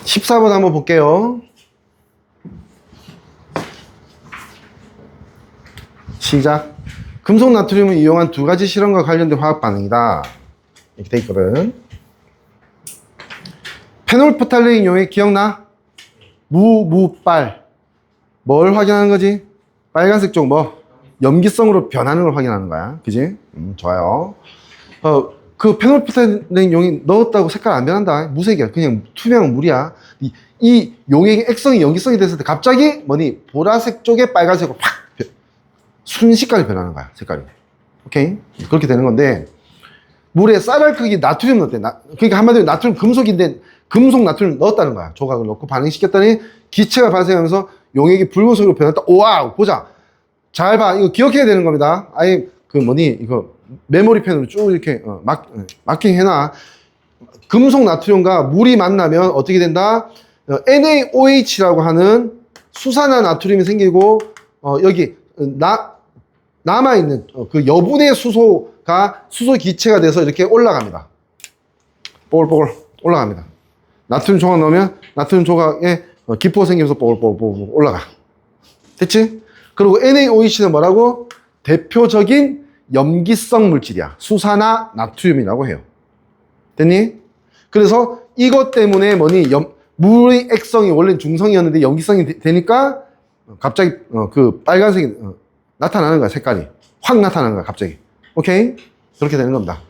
Speaker 1: (14번) 한번 볼게요. 시작. 금속 나트륨을 이용한 두 가지 실험과 관련된 화학 반응이다. 이렇게 돼 있거든. 페놀프탈레인 용액 기억나? 무빨. 뭘 확인하는 거지? 빨간색 쪽 뭐? 염기성으로 변하는 걸 확인하는 거야. 그지? 좋아요. 그 페놀프탈레인 용액 넣었다고 색깔 안 변한다. 무색이야. 그냥 투명한 물이야. 이 용액의 액성이 염기성이 됐을 때 갑자기 뭐니? 보라색 쪽에 빨간색으로 확 순식간에 변하는 거야, 색깔이. 오케이? 그렇게 되는 건데, 물에 쌀알크기 나트륨 넣었대. 그러니까 한마디로 나트륨 금속인데, 금속 나트륨 넣었다는 거야. 조각을 넣고 반응시켰더니, 기체가 발생하면서 용액이 붉은색으로 변했다. 오와! 보자. 잘 봐. 이거 기억해야 되는 겁니다. 아예, 이거, 메모리펜으로 쭉 이렇게, 마킹 해놔. 금속 나트륨과 물이 만나면 어떻게 된다? NaOH라고 하는 수산화 나트륨이 생기고, 여기, 남아있는 그 여분의 수소가 수소 기체가 돼서 이렇게 올라갑니다. 뽀글뽀글 올라갑니다. 나트륨 조각 넣으면 나트륨 조각에 기포가 생기면서 뽀글뽀글 올라가. 됐지? 그리고 NaOH는 뭐라고? 대표적인 염기성 물질이야. 수산화 나트륨이라고 해요. 됐니? 그래서 이것 때문에 물의 액성이 원래는 중성이었는데 염기성이 되니까 갑자기 그 빨간색이 나타나는 거야, 색깔이. 확 나타나는 거야, 갑자기. 오케이? 그렇게 되는 겁니다.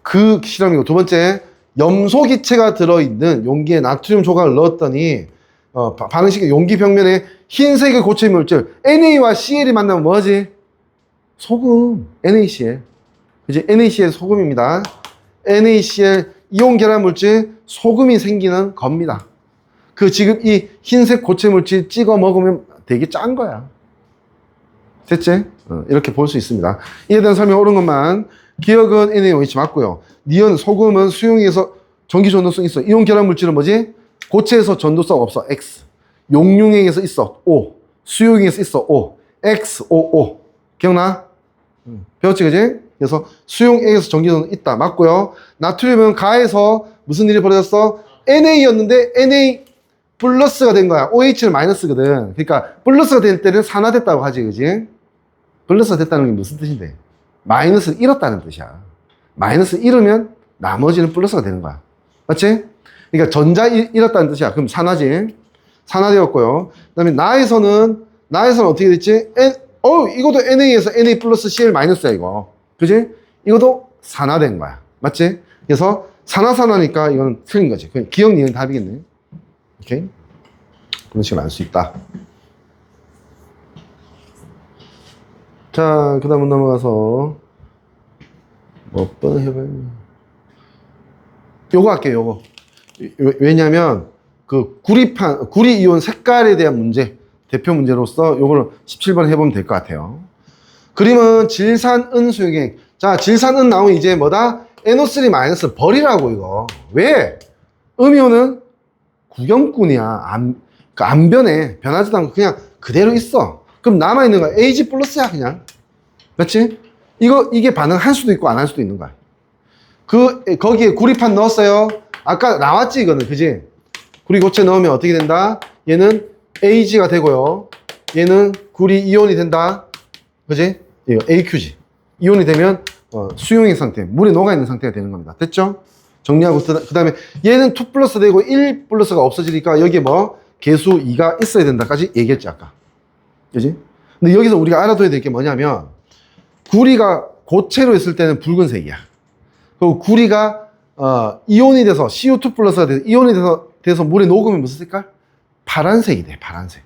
Speaker 1: 그 실험이고, 두 번째, 염소 기체가 들어있는 용기에 나트륨 조각을 넣었더니 반응식 용기 벽면에 흰색의 고체 물질 NA와 CL이 만나면 뭐지? 소금. NaCl. 그지? NaCl 소금입니다. NaCl 이온 결합 물질 소금이 생기는 겁니다. 그 지금 이 흰색 고체 물질 찍어 먹으면 되게 짠 거야. 됐지? 이렇게 볼 수 있습니다. 이에 대한 설명 옳은 것만. 기억은 NaOH 맞고요. 니은, 소금은 수용에서 전기 전도성 있어. 이온 결합 물질은 뭐지? 고체에서 전도성 없어. X. 용융액에서 있어. O. 수용액에서 있어. O. X, O, O. 기억나? 배웠지, 그지? 그래서 수용액에서 전기 전도성 있다. 맞고요. 나트륨은 가에서 무슨 일이 벌어졌어? Na였는데 Na 플러스가 된 거야. OH는 마이너스거든. 그러니까 플러스가 될 때는 산화됐다고 하지, 그지? 플러스가 됐다는 게 무슨 뜻인데? 마이너스를 잃었다는 뜻이야. 마이너스를 잃으면 나머지는 플러스가 되는 거야. 맞지? 그러니까 전자 잃었다는 뜻이야. 그럼 산화지. 산화되었고요. 그 다음에 나에서는 어떻게 됐지? 이것도 NA에서 NA 플러스 CL 마이너스야, 이거. 그지? 이것도 산화된 거야. 맞지? 그래서 산화니까 이건 틀린 거지. 그냥 기억 니은 답이겠네. 오케이? 그런 식으로 알 수 있다. 자, 그 다음 넘어가서 몇 번 해봐요. 요거 할게요, 요거. 왜냐면 그 구리 이온 색깔에 대한 문제, 대표 문제로서 요거를 17번 해보면 될 것 같아요. 그림은 질산은 수용액. 자, 질산은 나오면 이제 뭐다? NO3- 버리라고, 이거. 왜? 음이온은 구경꾼이야. 그 안 변해. 변하지도 않고 그냥 그대로 있어. 그럼 남아있는 거야. AG 플러스야, 그냥. 맞지? 이게 반응할 수도 있고 안 할 수도 있는 거야. 거기에 구리판 넣었어요. 아까 나왔지, 이거는. 그지? 구리 고체 넣으면 어떻게 된다? 얘는 AG가 되고요. 얘는 구리 이온이 된다. 그지? 이거 AQG. 이온이 되면 수용액 상태, 물에 녹아있는 상태가 되는 겁니다. 됐죠? 정리하고 그 다음에 얘는 2 플러스 되고 1 플러스가 없어지니까 여기에 개수 2가 있어야 된다까지 얘기했지, 아까. 그지? 근데 여기서 우리가 알아둬야 될 게 뭐냐면 구리가 고체로 있을 때는 붉은색이야. 그리고 구리가 이온이 돼서 CO2 플러스가 돼서 이온이 돼서 물에 녹으면 무슨 색깔? 파란색이 돼, 파란색.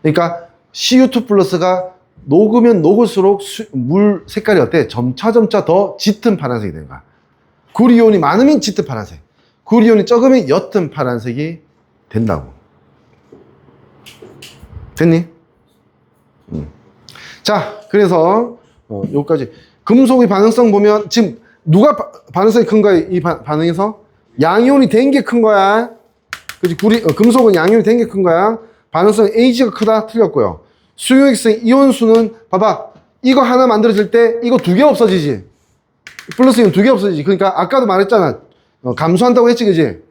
Speaker 1: 그러니까 CO2 플러스가 녹으면 녹을수록 물 색깔이 어때? 점차 더 짙은 파란색이 되는 거야. 구리이온이 많으면 짙은 파란색, 구리이온이 적으면 옅은 파란색이 된다고. 됐니? 자, 그래서 여기까지. 금속의 반응성 보면 지금 누가 반응성이 큰 거야? 이 반응에서 양이온이 된 게 큰 거야. 그치? 금속은 양이온이 된 게 큰 거야. 반응성 Ag가 크다. 틀렸고요. 수용액성 이온수는 봐봐, 이거 하나 만들어질 때 이거 2개 없어지지. 플러스 이온 2개 없어지지. 그러니까 아까도 말했잖아. 감소한다고 했지, 그지?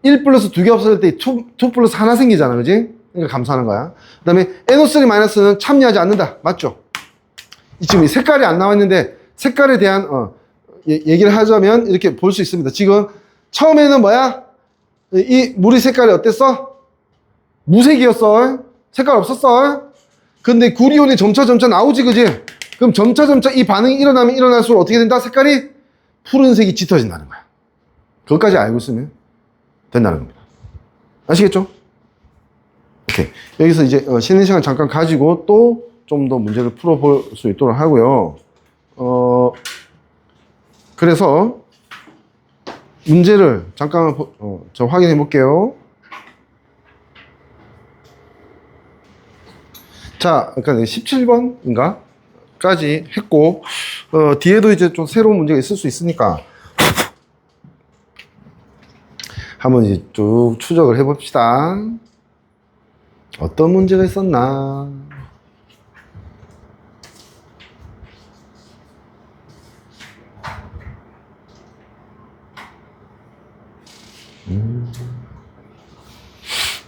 Speaker 1: 1 플러스 2개 없어질 때 2 플러스 하나 생기잖아, 그지? 그러니까 감소하는 거야. 그 다음에 NO3-는 참여하지 않는다. 맞죠? 지금 이 색깔이 안 나와 있는데 색깔에 대한 얘기를 하자면 이렇게 볼 수 있습니다. 지금 처음에는 뭐야? 이 물의 색깔이 어땠어? 무색이었어. 색깔 없었어. 근데 구리온이 점차 나오지, 그지? 그럼 점차 이 반응이 일어나면 일어날수록 어떻게 된다? 색깔이 푸른색이 짙어진다는 거야. 그것까지 알고 있으면 된다는 겁니다. 아시겠죠? 오케이. 여기서 이제 쉬는 시간 잠깐 가지고 또 좀 더 문제를 풀어볼 수 있도록 하고요. 그래서 문제를 잠깐 저 확인해 볼게요. 자, 그러니까 17번인가? 까지 했고, 뒤에도 이제 좀 새로운 문제가 있을 수 있으니까, 한번 이제 쭉 추적을 해봅시다. 어떤 문제가 있었나?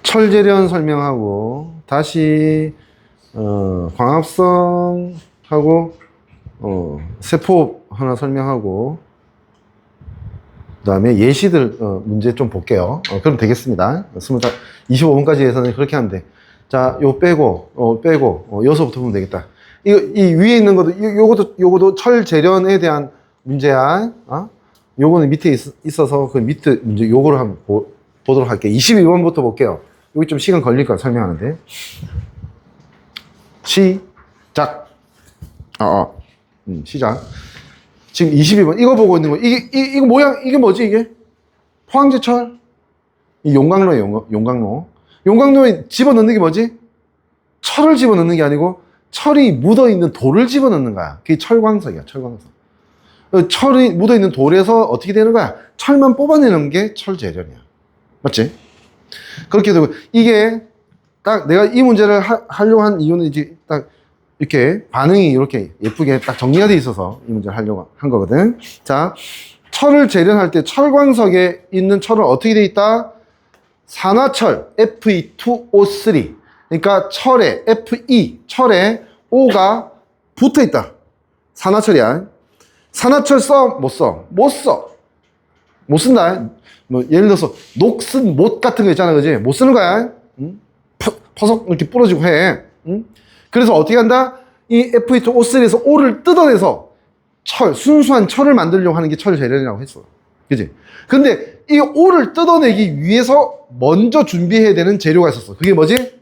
Speaker 1: 철재련 설명하고, 다시 광합성하고 세포 하나 설명하고, 그 다음에 예시들 문제 좀 볼게요. 그럼 되겠습니다. 25분까지 해서는 그렇게 하면 돼. 자, 요 빼고 여기서부터 보면 되겠다. 이 위에 있는 것도 요것도 철재련에 대한 문제야. 요거는 밑에 있어서 그 밑에 문제 요거를 한번 보도록 할게요. 22번부터 볼게요. 여기 좀 시간 걸릴 거야, 설명하는데. 시작. 시작. 지금 22번. 이거 보고 있는 거. 이거 모양, 이게 뭐지, 이게? 포항제철? 이 용광로에 용광로. 용광로에 집어넣는 게 뭐지? 철을 집어넣는 게 아니고 철이 묻어있는 돌을 집어넣는 거야. 그게 철광석이야, 철광석. 철이 묻어있는 돌에서 어떻게 되는 거야? 철만 뽑아내는 게 철재련이야. 맞지? 그렇게 되고, 이게 딱 내가 이 문제를 하려고 한 이유는 이제 딱 이렇게 반응이 이렇게 예쁘게 딱 정리가 돼 있어서 이 문제를 하려고 한 거거든. 자, 철을 재련할 때 철광석에 있는 철은 어떻게 돼 있다? 산화철 Fe2O3. 그러니까 철에 Fe, 철에 O가 붙어 있다. 산화철이야. 산화철 써? 못 써? 못 써. 못 쓴다. 뭐 예를 들어서 녹슨 못 같은 거 있잖아, 그지? 못 쓰는 거야. 응? 퍼석 이렇게 부러지고 해. 응? 그래서 어떻게 한다? 이 Fe2O3에서 O를 뜯어내서 철, 순수한 철을 만들려고 하는 게 철재련이라고 했어. 그지? 근데 이 O를 뜯어내기 위해서 먼저 준비해야 되는 재료가 있었어. 그게 뭐지?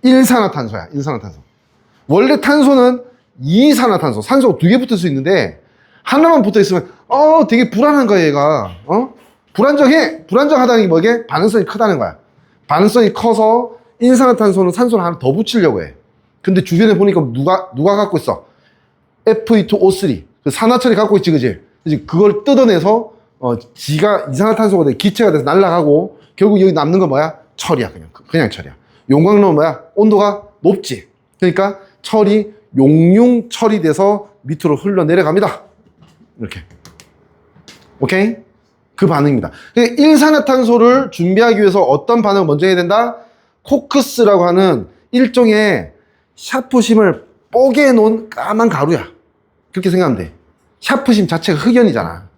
Speaker 1: 일산화탄소야. 일산화탄소. 원래 탄소는 이산화탄소, 산소가 두 개 붙을 수 있는데 하나만 붙어 있으면 되게 불안한 거야, 얘가. 불안정해. 불안정하다는 게 뭐게? 반응성이 크다는 거야. 반응성이 커서 일산화탄소는 산소를 하나 더 붙이려고 해. 근데 주변에 보니까 누가 갖고 있어? Fe2O3. 그 산화철이 갖고 있지, 그지? 그걸 뜯어내서 지가 이산화탄소가 돼, 기체가 돼서 날아가고 결국 여기 남는 건 뭐야? 철이야. 그냥 철이야. 용광로는 뭐야? 온도가 높지. 그러니까 철이 용융철이 돼서 밑으로 흘러내려갑니다. 이렇게. 오케이? 그 반응입니다. 일산화탄소를 준비하기 위해서 어떤 반응을 먼저 해야 된다? 코크스라고 하는 일종의 샤프심을 뽀개 놓은 까만 가루야. 그렇게 생각하면 돼. 샤프심 자체가 흑연이잖아.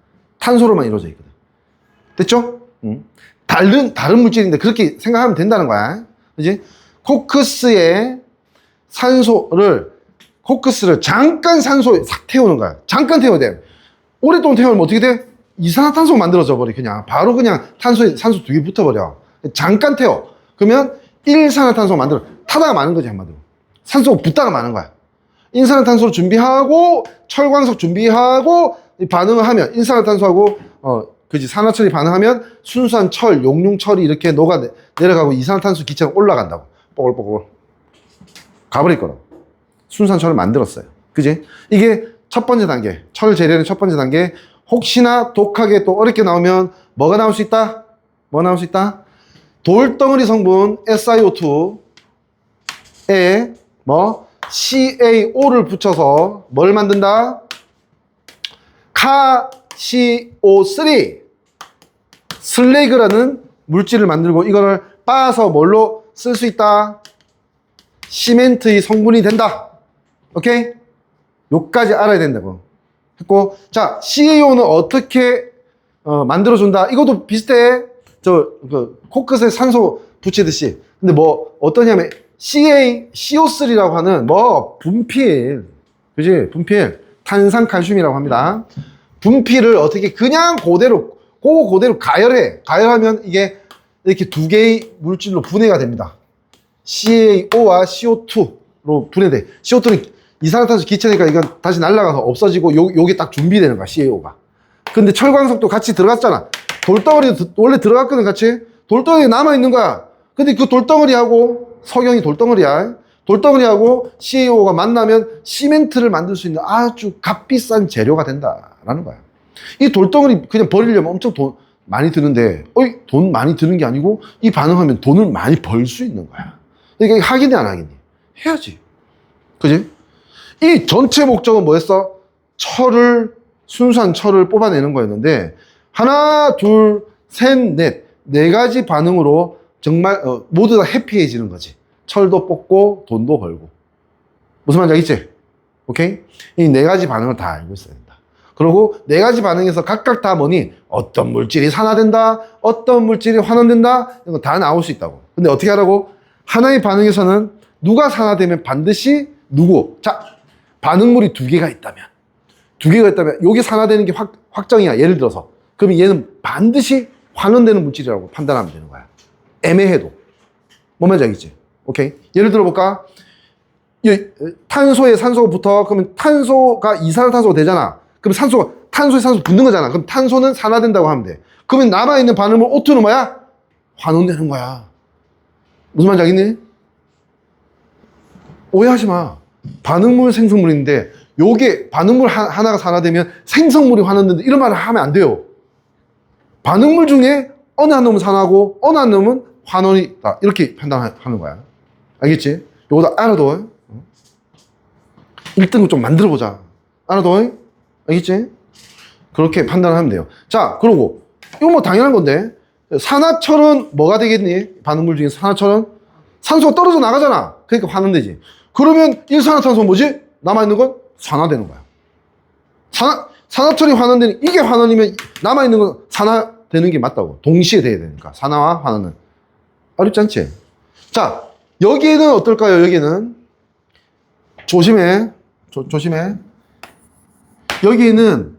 Speaker 1: 탄소로만 이루어져 있거든. 됐죠? 응. 다른 물질인데 그렇게 생각하면 된다는 거야. 그지? 코크스를 잠깐 산소에 싹 태우는 거야. 잠깐 태워야 돼. 오랫동안 태우면 어떻게 돼? 이산화탄소가 만들어져 버려. 그냥 바로 그냥 산소 두 개 붙어버려. 잠깐 태워. 그러면 일산화탄소가 만들어. 타다가 마는 거지, 한마디로. 산소가 붙다가 마는 거야. 일산화탄소를 준비하고 철광석 준비하고 반응을 하면 일산화탄소하고 그지, 산화철이 반응하면 순수한 철, 용융철이 이렇게 녹아 내려가고 이산화탄소 기체가 올라간다고. 뽀글뽀글 가버릴 거라고. 순수한 철을 만들었어요. 그지? 이게 첫 번째 단계, 철 재련의 첫 번째 단계. 혹시나 독하게 또 어렵게 나오면 뭐가 나올 수 있다? 뭐 나올 수 있다? 돌덩어리 성분 SiO2에 CaO를 붙여서 뭘 만든다? CaCO3 슬래그라는 물질을 만들고 이거를 빻아서 뭘로 쓸 수 있다? 시멘트의 성분이 된다. 오케이? 요까지 알아야 된다고 했고, 자, CaO는 어떻게 만들어준다? 이것도 비슷해. 코크스에 산소 붙이듯이. 근데 뭐 어떠냐면 CO3라고 하는 분필, 그지? 분필, 탄산칼슘이라고 합니다. 분필을 어떻게 그냥 그대로 가열해. 가열하면 이게 이렇게 두 개의 물질로 분해가 됩니다. CaO와 CO2로 분해돼. CO2는 이산화탄소 기체니까 이건 다시 날아가서 없어지고 요게 딱 준비되는 거야, CaO가. 근데 철광석도 같이 들어갔잖아. 돌덩어리도 원래 들어갔거든, 같이. 돌덩어리 남아있는 거야. 근데 그 돌덩어리하고, 석영이 돌덩어리야. 돌덩어리하고 CaO가 만나면 시멘트를 만들 수 있는 아주 값비싼 재료가 된다라는 거야. 이 돌덩어리 그냥 버리려면 엄청 돈 많이 드는데, 돈 많이 드는 게 아니고, 이 반응하면 돈을 많이 벌 수 있는 거야. 그러니까 하겠니, 안 하겠니? 해야지. 그지? 이 전체 목적은 뭐였어? 순수한 철을 뽑아내는 거였는데, 하나, 둘, 셋, 넷, 네 가지 반응으로 정말 모두 다 해피해지는 거지. 철도 뽑고 돈도 벌고. 무슨 말인지 알겠지? 오케이? 이 네 가지 반응을 다 알고 있어야 된다. 그리고 네 가지 반응에서 각각 다 뭐니? 어떤 물질이 산화된다, 어떤 물질이 환원된다, 이런 거 다 나올 수 있다고. 근데 어떻게 하라고? 하나의 반응에서는 누가 산화되면 반드시 누구? 자, 반응물이 두 개가 있다면 요게 산화되는 게 확정이야. 예를 들어서. 그러면 얘는 반드시 환원되는 물질이라고 판단하면 되는 거야. 애매해도. 뭔 말인지 알겠지? 오케이? 예를 들어볼까? 탄소에 산소가 붙어. 그러면 탄소가 이산화탄소가 되잖아. 그럼 탄소에 산소 붙는 거잖아. 그럼 탄소는 산화된다고 하면 돼. 그러면 남아있는 반응물 O2는 뭐야? 환원되는 거야. 무슨 말인지 알겠니? 오해하지 마. 반응물, 생성물인데 요게 반응물 하나가 산화되면 생성물이 환원된다. 이런 말을 하면 안 돼요. 반응물 중에 어느 한 놈은 산화하고 어느 한 놈은 환원이다. 이렇게 판단하는 거야. 알겠지? 요거 다 알아둬. 1등급 좀 만들어보자. 알아둬. 알겠지? 그렇게 판단하면 돼요. 자, 그리고 이거 뭐 당연한 건데 산화철은 뭐가 되겠니? 반응물 중에 산화철은 산소가 떨어져 나가잖아. 그러니까 환원되지. 그러면 일산화탄소 뭐지? 남아있는 건 산화되는 거야. 산화철이 환원되는, 이게 환원이면 남아있는 건 산화되는 게 맞다고. 동시에 돼야 되니까. 산화와 환원은. 어렵지 않지? 자, 여기에는 어떨까요? 여기는. 조심해. 조심해. 여기에는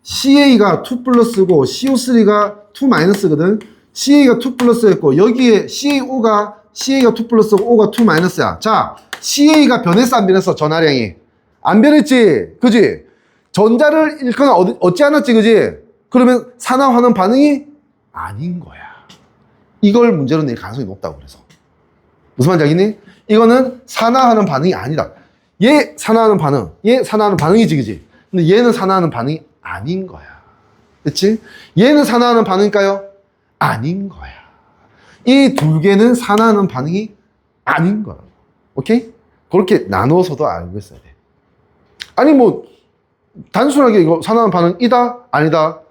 Speaker 1: CA가 2 플러스고 CO3가 2 마이너스거든. CA가 2 플러스였고 여기에 CaO가 2 플러스고 O가 2 마이너스야. 자, CA가 변했어 안 변했어? 전하량이 안 변했지, 그지? 전자를 잃거나 얻지 않았지, 그지? 그러면 산화환원 반응이 아닌 거야. 이걸 문제로 낼 가능성이 높다고. 그래서 무슨 말인지 알겠니? 이거는 산화하는 반응이 아니다. 얘 산화하는 반응, 얘 산화하는 반응이지, 그지? 근데 얘는 산화하는 반응이 아닌 거야. 그치? 얘는 산화하는 반응일까요? 아닌 거야. 이 두 개는 산화하는 반응이 아닌 거야. 오케이? 그렇게 나눠서도 알고 있어야 돼. 아니 뭐 단순하게 이거 산화하는 반응이다? 아니다?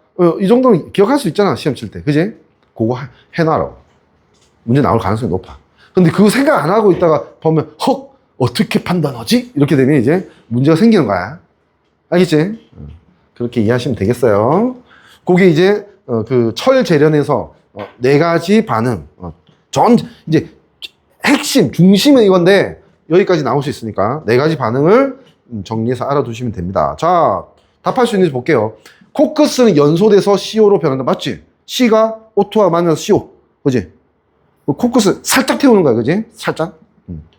Speaker 1: 이 정도는 기억할 수 있잖아, 시험 칠 때. 그지? 그거 해놔라고. 문제 나올 가능성이 높아. 근데 그거 생각 안 하고 있다가 보면 헉! 어떻게 판단하지? 이렇게 되면 이제 문제가 생기는 거야. 알겠지? 그렇게 이해하시면 되겠어요. 그게 이제 그 철 재련에서 네 가지 반응, 이제 핵심, 중심은 이건데 여기까지 나올 수 있으니까 네 가지 반응을 정리해서 알아두시면 됩니다. 자, 답할 수 있는지 볼게요. 코크스는 연소돼서 CO로 변한다. 맞지? C가 O2와 만나서 CO. 그지? 코크스 살짝 태우는 거야. 그지? 살짝.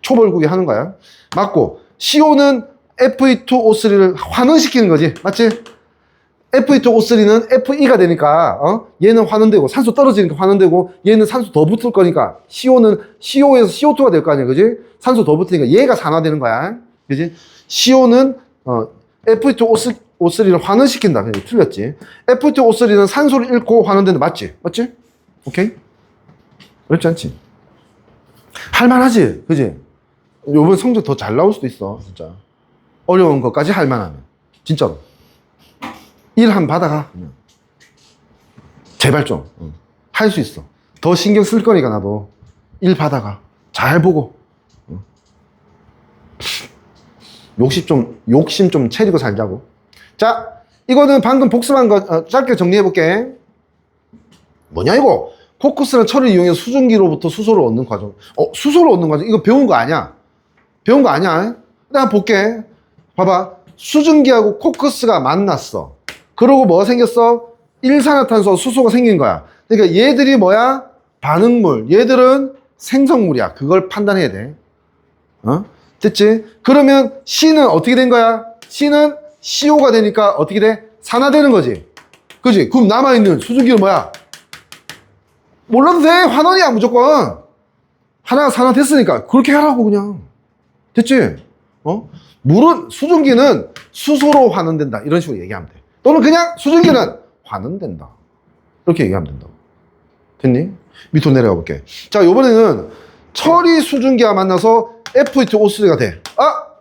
Speaker 1: 초벌구기 하는 거야. 맞고, CO는 Fe2O3를 환원시키는 거지. 맞지? Fe2O3는 Fe가 되니까, 얘는 환원되고, 산소 떨어지니까 환원되고, 얘는 산소 더 붙을 거니까, CO는 CO에서 CO2가 될 거 아니야. 그지? 산소 더 붙으니까 얘가 산화되는 거야. 그지? CO는, Fe2O3를 환원시킨다. 그냥 틀렸지. Fe2O3는 산소를 잃고 환원된다. 맞지? 맞지? 오케이? 어렵지 않지? 할만하지? 그지? 요번 성적 더 잘 나올 수도 있어. 진짜. 어려운 것까지 할만하면. 진짜로. 일 한 받아가. 그냥. 제발 좀. 할 수 있어. 더 신경 쓸 거니까 나도. 일 받아가. 잘 보고. 욕심 좀 채리고 살자고. 자, 이거는 방금 복습한 거 짧게 정리해볼게. 뭐냐 이거? 코크스는 철을 이용해서 수증기로부터 수소를 얻는 과정. 수소를 얻는 과정. 이거 배운 거 아니야. 배운 거 아니야. 내가 볼게. 봐봐. 수증기하고 코크스가 만났어. 그러고 뭐가 생겼어? 일산화탄소 수소가 생긴 거야. 그러니까 얘들이 뭐야? 반응물. 얘들은 생성물이야. 그걸 판단해야 돼. 됐지? 그러면 C는 어떻게 된 거야? C는 CO가 되니까 어떻게 돼? 산화되는 거지. 그지? 그럼 남아있는 수증기는 뭐야? 몰라도 돼. 환원이야, 무조건. 하나가 산화됐으니까. 그렇게 하라고, 그냥. 됐지? 물은, 수증기는 수소로 환원된다. 이런 식으로 얘기하면 돼. 또는 그냥 수증기는 환원된다. 이렇게 얘기하면 된다고. 됐니? 밑으로 내려가 볼게. 자, 요번에는 철이 수증기와 만나서 Fe2O3가 돼.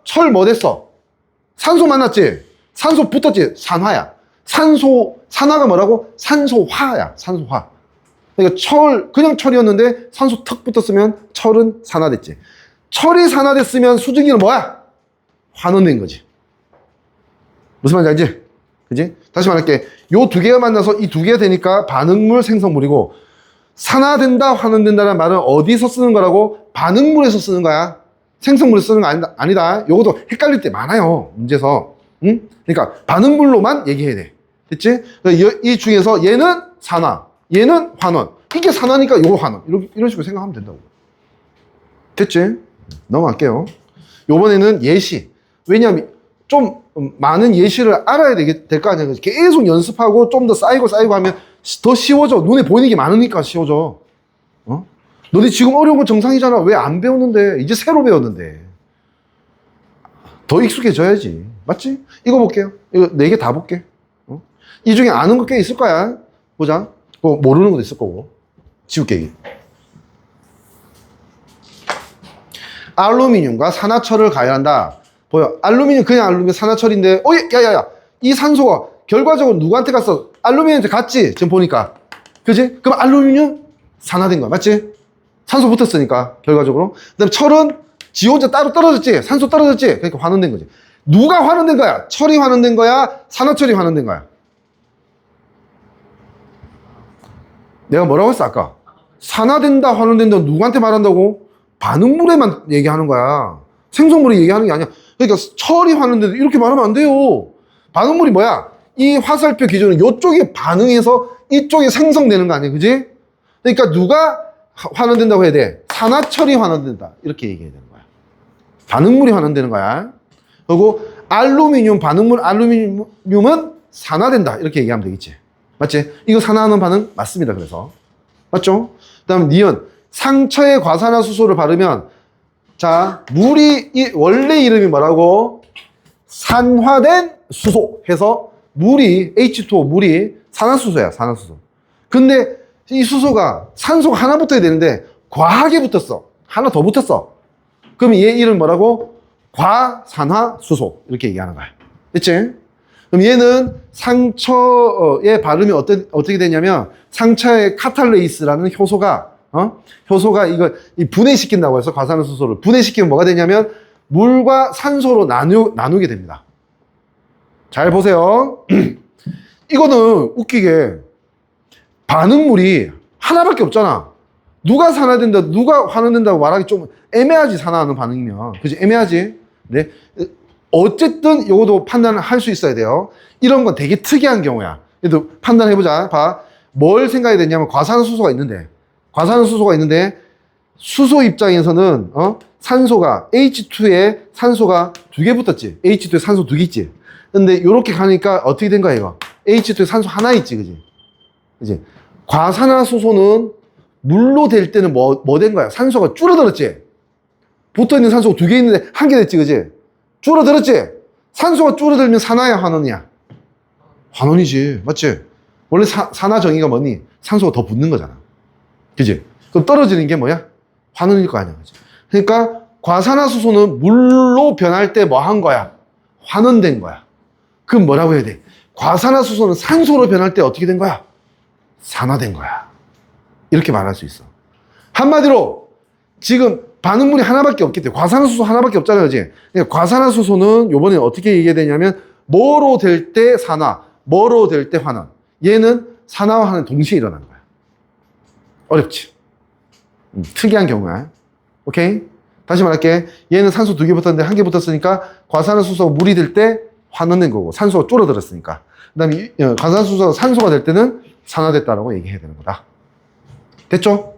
Speaker 1: 철 뭐 됐어? 산소 만났지? 산소 붙었지? 산화야. 산화가 뭐라고? 산소화야. 산소화. 그러니까 그냥 철이었는데 산소 턱 붙었으면 철은 산화됐지. 철이 산화됐으면 수증기는 뭐야? 환원된 거지. 무슨 말인지 알지? 그지? 다시 말할게. 요 두 개가 만나서 이 두 개가 되니까 반응물, 생성물이고, 산화된다, 환원된다는 말은 어디서 쓰는 거라고? 반응물에서 쓰는 거야. 생성물에서 쓰는 거 아니다. 요것도 헷갈릴 때 많아요. 문제에서. 응? 그러니까 반응물로만 얘기해야 돼. 됐지? 이 중에서 얘는 산화, 얘는 환원. 이게 산화니까 요거 환원. 이런 식으로 생각하면 된다고. 됐지? 넘어갈게요. 요번에는 예시. 왜냐하면 좀 많은 예시를 알아야 될 거 아니야. 계속 연습하고 좀 더 쌓이고 하면 더 쉬워져. 눈에 보이는 게 많으니까 쉬워져. 너네 지금 어려운 거 정상이잖아. 왜 안 배웠는데? 이제 새로 배웠는데. 더 익숙해져야지. 맞지? 이거 볼게요. 이거 4개 다 볼게. 이 중에 아는 거 꽤 있을 거야. 보자. 모르는 것도 있을 거고. 지울게. 알루미늄과 산화철을 가열한다. 보여. 알루미늄 그냥 알루미늄 산화철인데 야야야 이 산소가 결과적으로 누구한테 갔어? 알루미늄한테 갔지? 지금 보니까. 그지? 그럼 알루미늄 산화된 거야. 맞지? 산소 붙었으니까 결과적으로. 그 다음에 철은 지 혼자 따로 떨어졌지? 산소 떨어졌지? 그러니까 환원된 거지. 누가 환원된 거야? 철이 환원된 거야? 산화철이 환원된 거야? 내가 뭐라고 했어 아까? 산화된다 환원된다 누구한테 말한다고? 반응물에만 얘기하는 거야. 생성물에 얘기하는 게 아니야. 그러니까 철이 환원된다 이렇게 말하면 안 돼요. 반응물이 뭐야? 이 화살표 기준은 이쪽이 반응해서 이쪽이 생성되는 거 아니야. 그지? 그러니까 누가 환원된다고 해야 돼? 산화철이 환원된다 이렇게 얘기해야 되는 거야. 반응물이 환원되는 거야. 그리고 알루미늄 반응물 알루미늄은 산화된다 이렇게 얘기하면 되겠지. 맞지? 이거 산화하는 반응 맞습니다. 그래서 맞죠? 그 다음 니은 상처에 과산화수소를 바르면 자 물이 이 원래 이름이 뭐라고? 산화된 수소 해서 물이 H2O 물이 산화수소야. 산화수소. 근데 이 수소가 산소가 하나 붙어야 되는데 과하게 붙었어. 하나 더 붙었어. 그럼 얘 이름 뭐라고? 과산화수소 이렇게 얘기하는 거야. 됐지? 그럼 얘는 상처에 바르면 어떻게 되냐면 상처에 카탈레이스라는 효소가 효소가 이걸 분해시킨다고 해서 과산화수소를 분해시키면 뭐가 되냐면 물과 산소로 나누게 됩니다. 잘 보세요. 이거는 웃기게 반응물이 하나밖에 없잖아. 누가 산화된다, 누가 환원된다고 말하기 좀 애매하지, 산화하는 반응이면. 그지? 애매하지? 네. 어쨌든 이것도 판단을 할 수 있어야 돼요. 이런 건 되게 특이한 경우야. 그래도 판단해보자. 봐. 뭘 생각해야 되냐면 과산화수소가 있는데 수소 입장에서는 산소가 H2에 산소가 2개 붙었지. H2에 산소 2개 있지. 근데 이렇게 가니까 어떻게 된 거야 이거? H2에 산소 하나 있지. 그지? 그지? 과산화수소는 물로 될 때는 뭐 된 거야? 산소가 줄어들었지? 붙어있는 산소가 2개 있는데 1개 됐지. 그지? 줄어들었지? 산소가 줄어들면 산화야 환원이야? 환원이지. 맞지? 원래 산화 정의가 뭐니? 산소가 더 붙는 거잖아. 그지? 그럼 떨어지는 게 뭐야? 환원일 거 아니야. 그지? 그러니까 과산화수소는 물로 변할 때 뭐 한 거야? 환원된 거야. 그럼 뭐라고 해야 돼? 과산화수소는 산소로 변할 때 어떻게 된 거야? 산화된 거야. 이렇게 말할 수 있어. 한마디로 지금 반응물이 하나밖에 없기 때문에 과산화수소 하나밖에 없잖아요. 그지? 그러니까 과산화수소는 요번에 어떻게 얘기해야 되냐면 뭐로 될 때 산화, 뭐로 될 때 환원. 얘는 산화와 환원 동시에 일어나는 거야. 어렵지? 특이한 경우야. 오케이? 다시 말할게. 얘는 산소 2개 붙었는데 1개 붙었으니까 과산화수소가 물이 될 때 환원된 거고 산소가 줄어들었으니까. 그 다음에 과산화수소가 산소가 될 때는 산화됐다라고 얘기해야 되는 거다. 됐죠?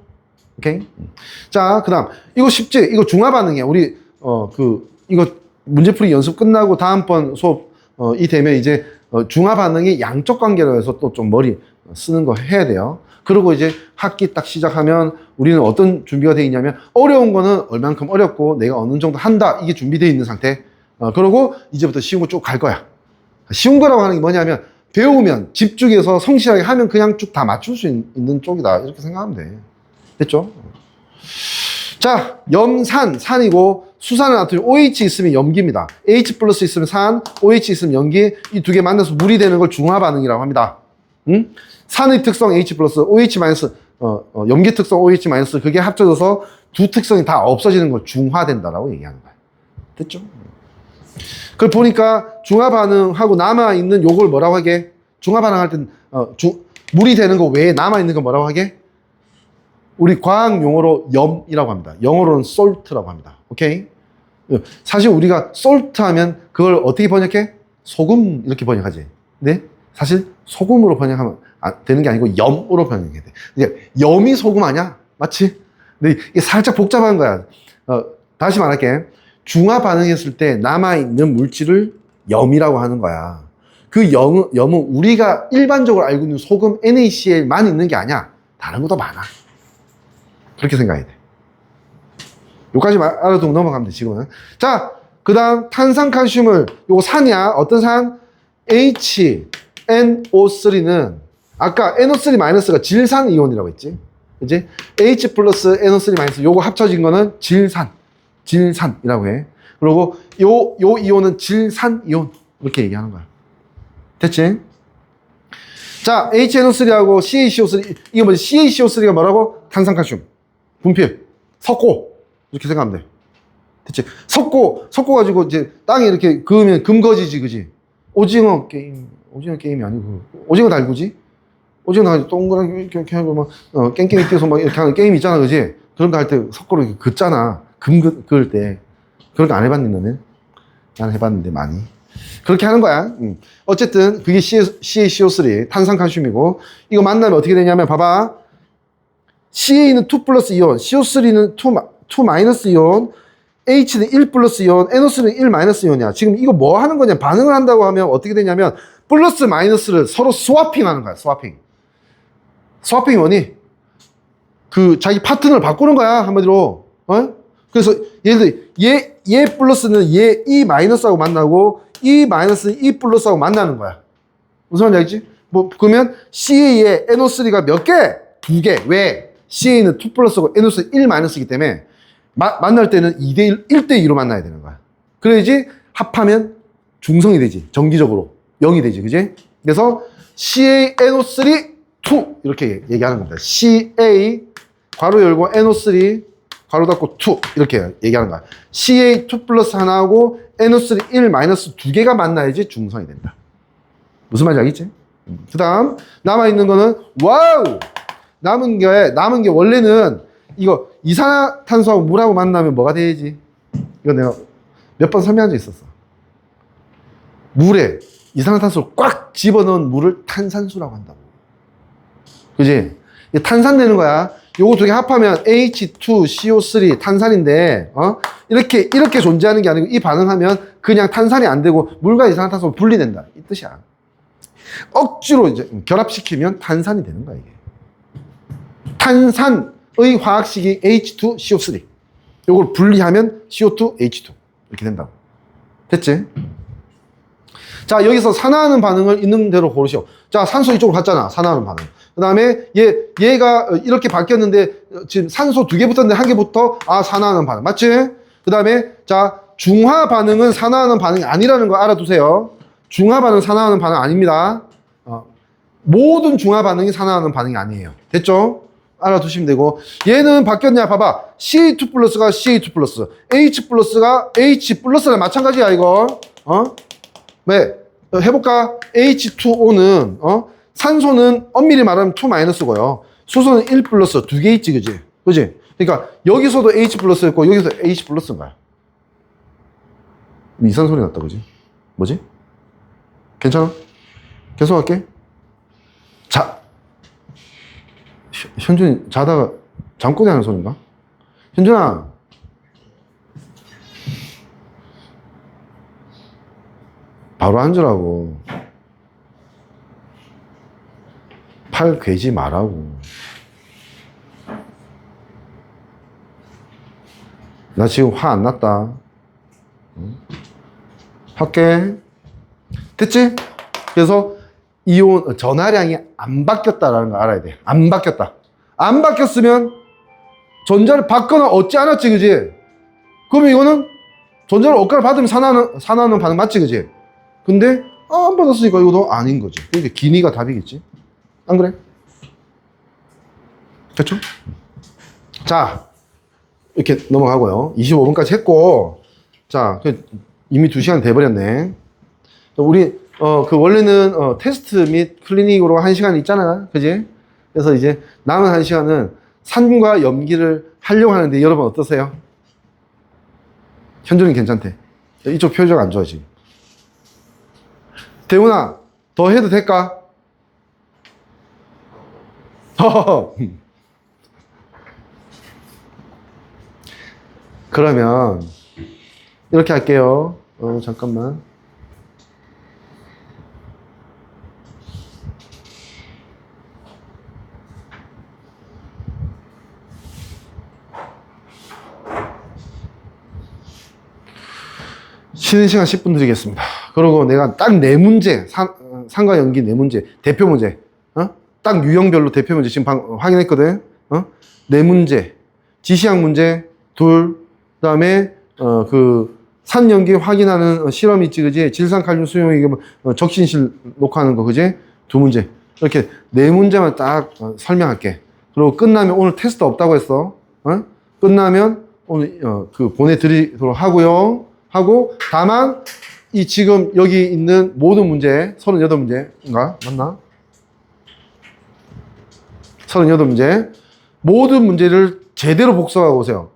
Speaker 1: 오케이? 자, 그 다음. 이거 쉽지? 이거 중화 반응이야. 우리, 이거 문제풀이 연습 끝나고 다음번 수업, 이 되면 이제, 중화 반응이 양적 관계로 해서 또 좀 머리 쓰는 거 해야 돼요. 그리고 이제 학기 딱 시작하면 우리는 어떤 준비가 되어 있냐면 어려운 거는 얼만큼 어렵고 내가 어느 정도 한다. 이게 준비되어 있는 상태. 그리고 이제부터 쉬운 거 쭉 갈 거야. 쉬운 거라고 하는 게 뭐냐면 배우면 집중해서 성실하게 하면 그냥 쭉 다 맞출 수 있는 쪽이다. 이렇게 생각하면 돼. 됐죠? 자, 염산, 산이고 수산은 나트륨, OH 있으면 염기입니다. H 플러스 있으면 산, OH 있으면 염기. 이 두 개 만나서 물이 되는 걸 중화 반응이라고 합니다. 응? 산의 특성 H 플러스, OH 마이너스, 염기 특성 OH 마이너스 그게 합쳐져서 두 특성이 다 없어지는 걸 중화된다라고 얘기하는 거야. 됐죠? 그걸 보니까 중화 반응하고 남아있는 요걸 뭐라고 하게? 중화 반응할 땐, 물이 되는 거 외에 남아있는 거 뭐라고 하게? 우리 과학 용어로 염이라고 합니다. 영어로는 salt라고 합니다. 오케이? 사실 우리가 salt 하면 그걸 어떻게 번역해? 소금 이렇게 번역하지. 네? 사실 소금으로 번역하면 되는 게 아니고 염으로 번역해야 돼. 이제 염이 소금 아니야? 맞지? 근데 이게 살짝 복잡한 거야. 다시 말할게. 중화 반응했을 때 남아있는 물질을 염이라고 하는 거야. 그 염은 우리가 일반적으로 알고 있는 소금 NaCl만 있는 게 아니야. 다른 것도 많아. 그렇게 생각해야 돼. 여기까지 알아두고 넘어가면 돼, 지금은. 자, 그 다음 탄산칼슘을 요거 산이야. 어떤 산? HNO3는 아까 NO3-가 질산 이온이라고 했지. 그지? H 플러스 NO3- 요거 합쳐진 거는 질산이라고 해. 그리고 요 이온은 질산 이온 이렇게 얘기하는 거야. 됐지? 자, HNO3하고 CaCO3 이게 뭐지? CaCO3가 뭐라고? 탄산칼슘 분필 석고 이렇게 생각하면 돼. 됐지? 석고 가지고 이제 땅에 이렇게 그으면 금거지지, 그지? 오징어 게임이 아니고 오징어 달구지? 오징어 달구 동그랗게 이렇게 하고 막 깽깽이 뛰어서 막 이렇게 하는 게임 있잖아, 그지? 그런 거 할 때 석고로 이렇게 긋잖아. 그을 때 그런 거 안 해봤니 너는? 난 해봤는데 많이. 그렇게 하는 거야. 어쨌든 그게 CaCO3 탄산칼슘이고 이거 만나면 어떻게 되냐면 봐봐. Ca는 2 플러스 이온, CO3는 2 마이너스 이온, H는 1 플러스 이온, NO3는 1 마이너스 이온이야. 지금 이거 뭐 하는 거냐? 반응을 한다고 하면 어떻게 되냐면 플러스 마이너스를 서로 스와핑 하는 거야. 스와핑이 뭐니? 그 자기 파트너를 바꾸는 거야. 한마디로. 그래서 예를 들어 얘 플러스는 얘 E 마이너스하고 만나고 E 마이너스는 E 플러스하고 만나는 거야. 무슨 말인지 알겠지? 뭐 그러면 CA에 NO3가 몇 개? 2개. 왜? CA는 2 플러스고 NO3 1 마이너스이기 때문에 만날 때는 2대1, 1대2로 만나야 되는 거야. 그래야지 합하면 중성이 되지. 정기적으로 0이 되지. 그지? 그래서 CaNO3 2 이렇게 얘기하는 겁니다. CA 괄호 열고 NO3 괄호 닫고 2 이렇게 얘기하는 거야. CA2 플러스 하나하고 NO3 1 마이너스 2개가 만나야지 중성이 된다. 무슨 말인지 알겠지? 그 다음 남아있는 거는 와우! 남은 게 원래는 이거 이산화탄소하고 물하고 만나면 뭐가 돼야지? 이거 내가 몇 번 설명한 적 있었어. 물에 이산화탄소를 꽉 집어넣은 물을 탄산수라고 한다고. 그지? 탄산 되는 거야. 요거 두 개 합하면 H2CO3 탄산인데, 이렇게 존재하는 게 아니고 이 반응하면 그냥 탄산이 안 되고 물과 이산화탄소가 분리된다. 이 뜻이야. 억지로 이제 결합시키면 탄산이 되는 거야, 이게. 탄산의 화학식이 H2CO3. 요걸 분리하면 CO2, H2. 이렇게 된다고. 됐지? 자, 여기서 산화하는 반응을 있는 대로 고르시오. 자, 산소 이쪽으로 갔잖아. 산화하는 반응. 그 다음에 얘가 이렇게 바뀌었는데 지금 산소 2개 붙었는데 1개 붙어. 산화하는 반응. 맞지? 그 다음에 자, 중화 반응은 산화하는 반응이 아니라는 거 알아두세요. 중화 반응, 산화하는 반응 아닙니다. 모든 중화 반응이 산화하는 반응이 아니에요. 됐죠? 알아두시면 되고. 얘는 바뀌었냐? 봐봐. CA2 플러스가 CA2 플러스, H 플러스가 H 플러스랑 마찬가지야, 이거. 왜? 해볼까? H2O는, 산소는 엄밀히 말하면 2 마이너스고요. 수소는 1 플러스 2개 있지, 그지? 그지? 그러니까 여기서도 H 플러스였고 여기서 H 플러스인 거야. 이상한 소리 났다, 그지? 뭐지? 괜찮아? 계속할게. 자, 현준이 자다가 잠꼬대 하는 소린가? 현준아, 바로 앉으라고. 팔 괴지 말라고. 나 지금 화 안 났다. 응? 할게. 됐지? 그래서 이온 전하량이 안 바뀌었다라는 걸 알아야 돼. 안 바뀌었다. 안 바뀌었으면 전자를 받거나 얻지 않았지, 그지? 그러면 이거는 전자를 얻거나 받으면 산화하는 반응 맞지, 그지? 근데 안 받았으니까 이것도 아닌 거지. 그러니까 기니가 답이겠지. 안 그래? 됐죠? 자, 이렇게 넘어가고요. 25분까지 했고, 자, 이미 2시간 돼버렸네. 우리 그 원래는 테스트 및 클리닉으로 1시간 있잖아, 그지? 그래서 이제 남은 1시간은 산과 염기를 하려고 하는데 여러분 어떠세요? 현준이 괜찮대. 이쪽 표정 안 좋아 지금. 대훈아, 더 해도 될까? 그러면 이렇게 할게요. 잠깐만. 쉬는 시간 10분 드리겠습니다. 그리고 내가 딱 네 문제, 산과 연기 네 문제, 대표 문제, 딱 유형별로 대표 문제 지금 확인했거든. 네 문제, 지시학 문제 둘, 그다음에 그 산연기 확인하는 실험이 있지, 그지? 질산칼륨 수용액 적신실 녹화하는 거, 그지? 두 문제. 이렇게 네 문제만 딱 설명할게. 그리고 끝나면 오늘 테스트 없다고 했어. 끝나면 오늘 그 보내드리도록 하고요. 하고 다만 이 지금 여기 있는 모든 문제 38문제인가? 맞나? 38문제 모든 문제를 제대로 복습하고 오세요.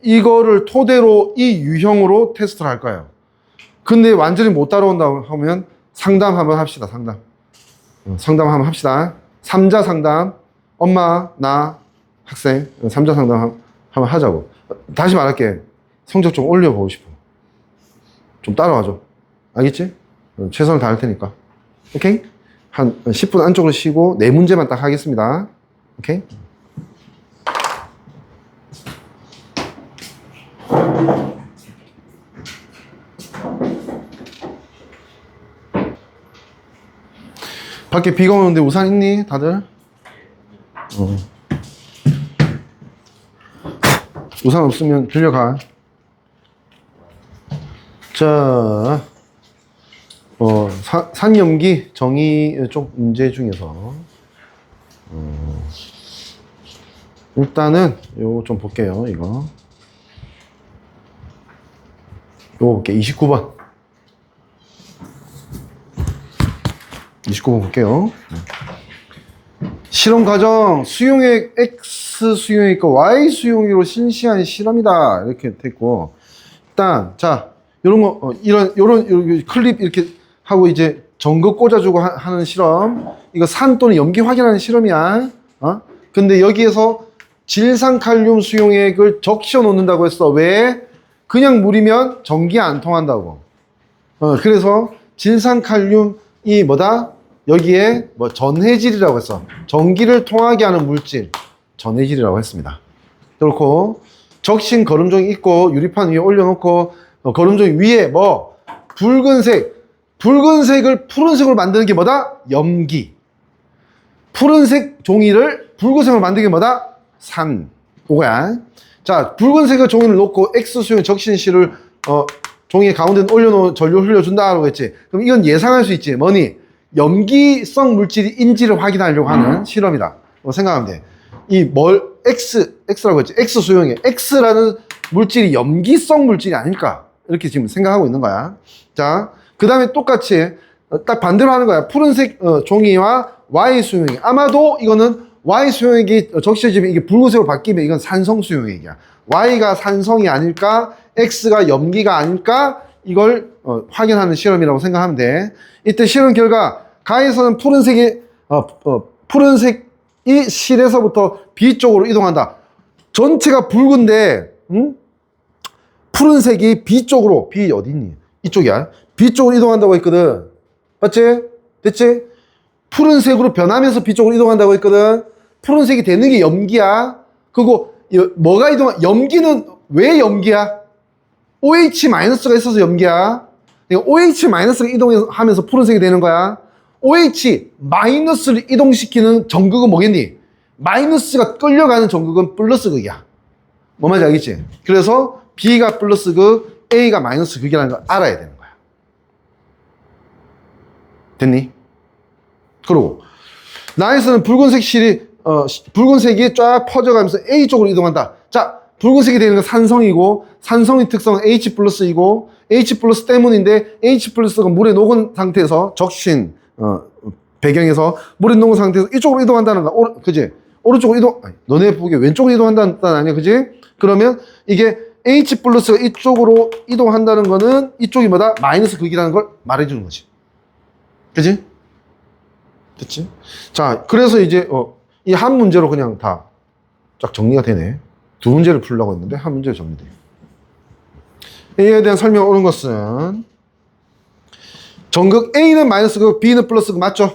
Speaker 1: 이거를 토대로 이 유형으로 테스트를 할 거예요. 근데 완전히 못 따라온다고 하면 상담 한번 합시다. 상담 한번 합시다. 3자 상담, 엄마, 나, 학생 3자 상담 한번 하자고. 다시 말할게. 성적 좀 올려보고 싶어. 좀 따라와줘. 알겠지? 최선을 다할 테니까. 오케이? 한 10분 안쪽으로 쉬고 네 문제만 딱 하겠습니다. 오케이? 밖에 비가 오는데 우산 있니? 다들? 우산 없으면 빌려가. 자, 산염기 정의 쪽 문제 중에서 일단은 요거 좀 볼게요. 이거 볼게. 29번 29번 볼게요. 실험 과정 수용액 X 수용액과 Y 수용액으로 실시한 실험이다. 이렇게 됐고, 일단 자 요런 거 요런 클립 이렇게 하고 이제 전극 꽂아주고 하는 실험, 이거 산 또는 염기 확인하는 실험이야. 근데 여기에서 질산칼륨 수용액을 적셔 놓는다고 했어. 왜? 그냥 물이면 전기 안 통한다고. 그래서 질산칼륨이 뭐다? 여기에 뭐 전해질이라고 했어. 전기를 통하게 하는 물질, 전해질이라고 했습니다. 그렇고 적신 거름종이 있고 유리판 위에 올려놓고 거름종 위에 뭐 붉은색을 푸른색으로 만드는 게 뭐다? 염기. 푸른색 종이를 붉은색으로 만드는 게 뭐다? 산. 그거야. 자, 붉은색의 종이를 놓고 X수용 적신실을 종이 가운데 올려놓은 전류를 흘려준다고 했지. 그럼 이건 예상할 수 있지. 뭐니? 염기성 물질인지를 확인하려고 하는 실험이다. 생각하면 돼. X라고 했지. X 수용에 X라는 물질이 염기성 물질이 아닐까. 이렇게 지금 생각하고 있는 거야. 자, 그 다음에 똑같이 딱 반대로 하는 거야. 푸른색 종이와 Y 수용액. 아마도 이거는 Y 수용액이 적셔지면 이게 붉은색으로 바뀌면 이건 산성 수용액이야. Y가 산성이 아닐까? X가 염기가 아닐까? 이걸 확인하는 실험이라고 생각하면 돼. 이때 실험 결과 가에서는 푸른색이 실에서부터 B 쪽으로 이동한다. 전체가 붉은데 푸른색이 B 쪽으로, B 어디 있니? 이쪽이야. B 쪽으로 이동한다고 했거든. 맞지? 됐지? 푸른색으로 변하면서 B 쪽으로 이동한다고 했거든. 푸른색이 되는 게 염기야. 그리고 뭐가 염기는 왜 염기야? OH-가 있어서 염기야. OH-가 이동하면서 푸른색이 되는 거야. OH-를 이동시키는 전극은 뭐겠니? 마이너스가 끌려가는 전극은 플러스 극이야. 뭐 말인지 알겠지? 그래서 B가 플러스 극, A가 마이너스 극이라는 걸 알아야 되는 거야. 됐니? 그리고 나에서는 붉은색이 쫙 퍼져가면서 A 쪽으로 이동한다. 자, 붉은색이 되는 건 산성이고, 산성의 특성은 H 플러스이고, H 플러스 때문인데 H 플러스가 물에 녹은 상태에서 적신 배경에서 물에 녹은 상태에서 이쪽으로 이동한다는 거야. 그지? 오른쪽으로 너네 보기에 왼쪽으로 이동한다는 뜻 아니야, 그지? 그러면 이게 H 플러스가 이쪽으로 이동한다는 거는 이쪽이 뭐다? 마이너스 극이라는 걸 말해주는 거지. 그지? 됐지? 자, 그래서 이제 이 한 문제로 그냥 다 쫙 정리가 되네. 두 문제를 풀려고 했는데 한 문제로 정리돼. A에 대한 설명 오는 것은 전극 A는 마이너스 극, B는 플러스 극 맞죠?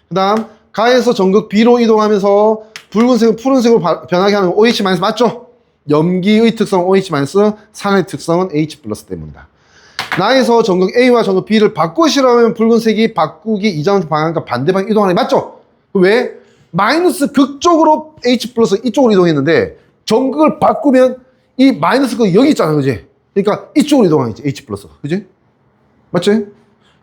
Speaker 1: 그 다음 가에서 전극 B로 이동하면서 붉은색은 푸른색으로 변하게 하는 OH 맞죠? 염기의 특성 OH-, 산의 특성은 H 플러스 때문이다. 나에서 전극 A와 전극 B를 바꾸시라면 붉은색이 바꾸기 이전 방향과 반대 방향 이동하는 게 맞죠? 왜? 마이너스 극쪽으로 H 플러스 이쪽으로 이동했는데 전극을 바꾸면 이 마이너스 극 여기 있잖아, 그지? 그러니까 이쪽으로 이동하겠지, H 플러스, 그지? 맞지?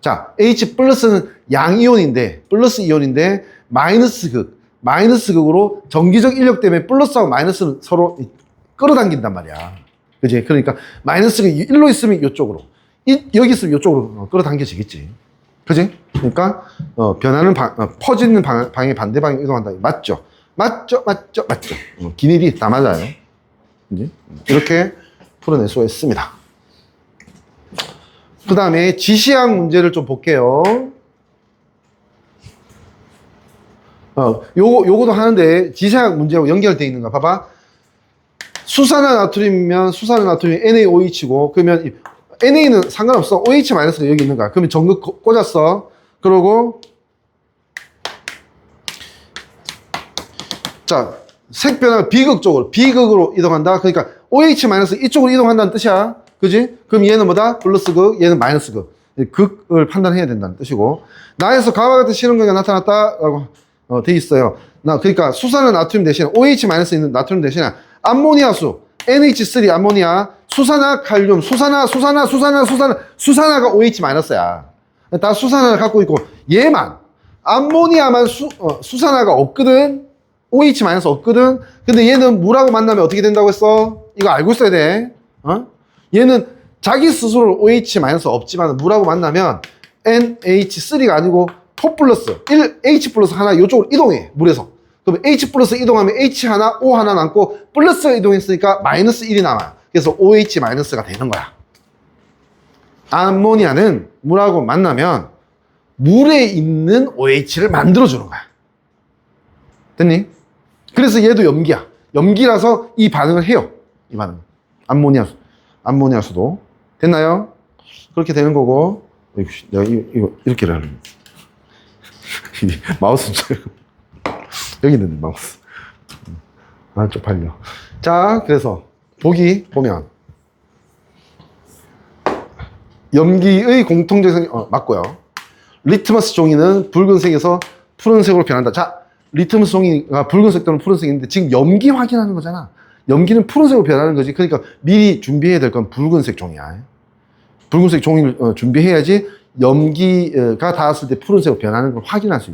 Speaker 1: 자, H 플러스는 양이온인데, 플러스 이온인데 마이너스 극으로 전기적 인력 때문에 플러스하고 마이너스는 서로 끌어당긴단 말이야. 그지? 그러니까 마이너스가 일로 있으면 이쪽으로, 여기 있으면 이쪽으로 끌어당겨지겠지. 그지? 그러니까 변하는 퍼지는 방향의 반대 방향 이동한다. 맞죠? 맞죠? 기닐이 다 맞아요. 그지? 이렇게 풀어낼 수가 있습니다. 그 다음에 지시학 문제를 좀 볼게요. 요거도 하는데 지시학 문제하고 연결되어 있는가 봐봐. 수산화 나트륨이면 수산화 나트륨이 NaOH고 그러면 NA는 상관없어. OH-가 여기 있는 거야. 그러면 전극 꽂았어. 그러고 자, 색 변화가 비극으로 이동한다. 그러니까 OH- 이쪽으로 이동한다는 뜻이야. 그지? 그럼 얘는 뭐다? 플러스 극, 얘는 마이너스 극. 극을 판단해야 된다는 뜻이고. 나에서 가와 같은 실험경이 나타났다라고 돼 있어요. 그러니까 수산화 나트륨 대신 OH- 있는 나트륨 대신에 암모니아수 NH3 암모니아, 수산화 칼륨, 수산화가 OH-야. 다 수산화를 갖고 있고 얘만 암모니아만 수산화가 없거든. OH- 없거든. 근데 얘는 물하고 만나면 어떻게 된다고 했어? 이거 알고 있어야 돼. 얘는 자기 스스로 OH- 없지만 물하고 만나면 NH3가 아니고 4 플러스 1 H 플러스 하나 이쪽으로 이동해. 물에서. 그럼 H 플러스 이동하면 H 하나, O 하나 남고 플러스가 이동했으니까 마이너스 1이 남아. 그래서 OH-가 되는 거야. 암모니아는 물하고 만나면 물에 있는 OH를 만들어주는 거야. 됐니? 그래서 얘도 염기야. 염기라서 이 반응을 해요. 이 반응. 암모니아수도. 됐나요? 그렇게 되는 거고. 내가 이거 이렇게 하려고. 마우스 여기 있는데 마우스. 쪽팔려. 자, 그래서 보기 보면 염기의 공통적성이 맞고요. 리트머스 종이는 붉은색에서 푸른색으로 변한다. 자, 리트머스 종이가 붉은색 또는 푸른색인데 지금 염기 확인하는 거잖아. 염기는 푸른색으로 변하는 거지. 그러니까 미리 준비해야 될 건 붉은색 종이야. 붉은색 종이를 준비해야지 염기가 닿았을 때 푸른색으로 변하는 걸 확인할 수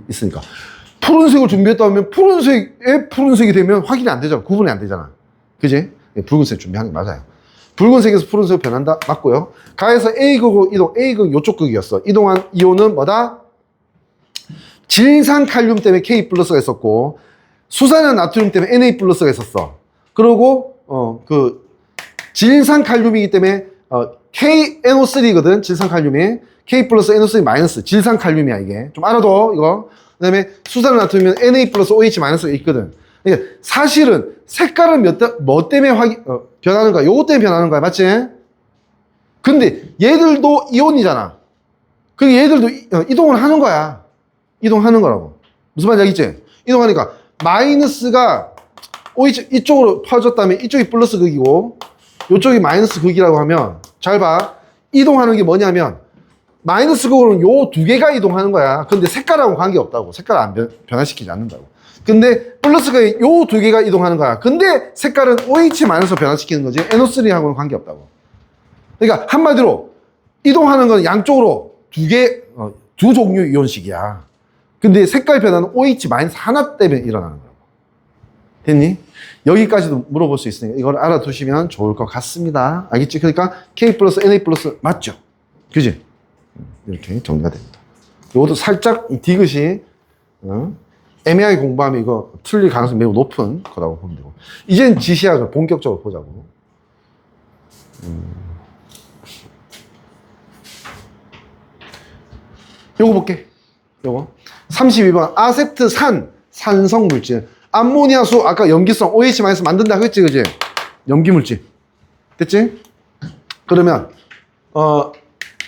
Speaker 1: 있으니까. 푸른색을 준비했다면 푸른색이 되면 확인이 안 되잖아. 구분이 안 되잖아. 그지? 붉은색 준비하는 게 맞아요. 붉은색에서 푸른색으로 변한다. 맞고요. 가에서 A극으로 이동. A극 요쪽 극이었어. 이동한 이온은 뭐다? 질산칼륨 때문에 K 플러스가 있었고 수산화 나트륨 때문에 Na 플러스가 있었어. 그리고 질산칼륨이기 때문에 KNO3거든. 질산칼륨이 K 플러스 NO3 마이너스 질산칼륨이야 이게. 좀 알아둬 이거. 그 다음에 수산화 나트륨은 Na 플러스 OH 마이너스가 있거든. 그러니까 사실은 색깔은 뭐 때문에 변하는 거야? 요거 때문에 변하는 거야. 맞지? 근데 얘들도 이온이잖아. 그 얘들도 이동을 하는 거야. 이동하는 거라고. 무슨 말인지 알겠지? 이동하니까 마이너스가 OH 이쪽으로 퍼졌다면 이쪽이 플러스 극이고 이쪽이 마이너스 극이라고 하면 잘 봐. 이동하는 게 뭐냐면 마이너스 극으로는 요 두 개가 이동하는 거야. 근데 색깔하고는 관계없다고. 색깔을 안 변화시키지 않는다고. 근데 플러스가 요 두 개가 이동하는 거야. 근데 색깔은 OH 마이너스 변화시키는 거지 NO3하고는 관계없다고. 그러니까 한마디로 이동하는 건 양쪽으로 두 종류 이온식이야. 근데 색깔 변화는 OH 마이너스 하나 때문에 일어나는 거라고. 됐니? 여기까지도 물어볼 수 있으니까 이걸 알아두시면 좋을 것 같습니다. 알겠지? 그러니까 K 플러스 NA 플러스 맞죠? 그지? 이렇게 정리가 됩니다. 이것도 살짝 디귿이 애매하게 공부하면 이거 틀릴 가능성이 매우 높은 거라고 보면 되고. 이젠 지시학을 본격적으로 보자고. 요거 볼게. 요거. 32번. 아세트산, 산성물질. 암모니아수, 아까 염기성, OH- 만든다 그랬지, 그지? 염기물질. 됐지? 그러면,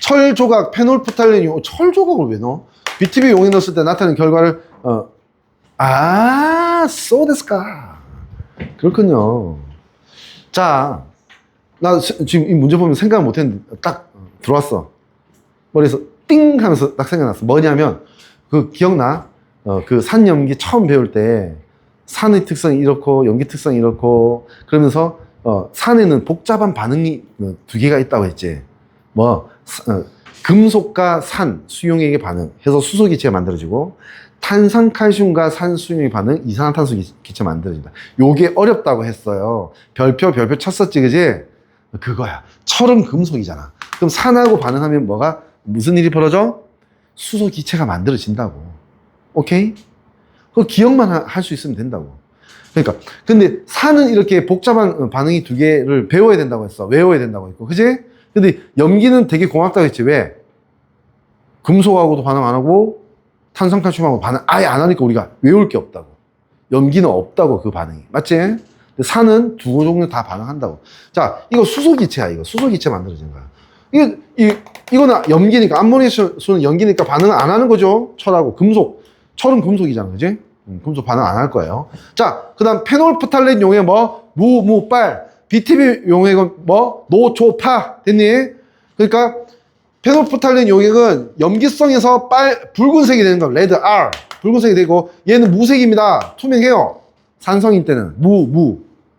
Speaker 1: 철조각, 페놀프탈렌, 철조각을 왜 넣어? BTB 용에 넣었을 때 나타낸 결과를, 소데스까. 그렇군요. 자, 나 지금 이 문제 보면 생각 못 했는데 딱 들어왔어. 머리에서 띵 하면서 딱 생각났어. 뭐냐면, 그 기억나? 그 산염기 처음 배울 때 산의 특성이 이렇고 염기 특성이 이렇고 그러면서 산에는 복잡한 반응이 두 개가 있다고 했지. 뭐 금속과 산, 수용액의 반응 해서 수소기체가 만들어지고 탄산칼슘과 산 수용액의 반응, 이산화탄소 기체가 만들어진다. 요게 어렵다고 했어요. 별표 쳤었지, 그지? 그거야. 철은 금속이잖아. 그럼 산하고 반응하면 무슨 일이 벌어져? 수소기체가 만들어진다고. 오케이? 그거 기억만 할 수 있으면 된다고. 그러니까 근데 산은 이렇게 복잡한 반응이 두 개를 배워야 된다고 했어. 외워야 된다고 했고, 그지? 근데 염기는 되게 고맙다고 했지. 왜? 금속하고도 반응 안 하고 탄산칼슘하고 반응 아예 안 하니까 우리가 외울 게 없다고. 염기는 없다고, 그 반응이. 맞지? 근데 산은 두 종류 다 반응한다고. 자, 이거 수소기체야. 이거 수소기체 만들어진 거야. 이거는 염기니까, 암모니아수는 염기니까 반응을 안 하는 거죠. 철하고 금속. 철은 금속이잖아, 그지? 금속 반응 안 할 거예요. 자, 그 다음 페놀프탈렌 용액 무빨. BTB 용액은 노초파. 됐니? 그러니까 페놀프탈렌 용액은 염기성에서 붉은색이 되는 거, 레드 R. 붉은색이 되고, 얘는 무색입니다. 투명해요. 산성인 때는.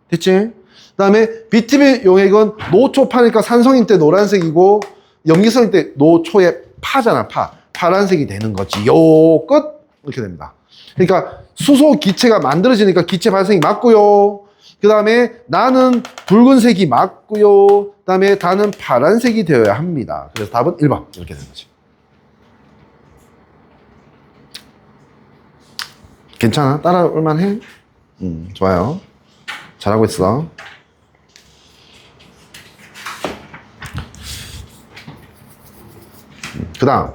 Speaker 1: 됐지? 그 다음에 BTB 용액은 노초파니까 산성인 때 노란색이고, 염기성인 때 노초의 파잖아, 파란색이 되는 거지. 요 끝! 이렇게 됩니다. 그러니까 수소 기체가 만들어지니까 기체 발생이 맞고요. 그 다음에 나는 붉은색이 맞고요. 그 다음에 다는 파란색이 되어야 합니다. 그래서 답은 1번 이렇게 되는 거지. 괜찮아? 따라올만 해? 좋아요. 잘하고 있어. 그 다음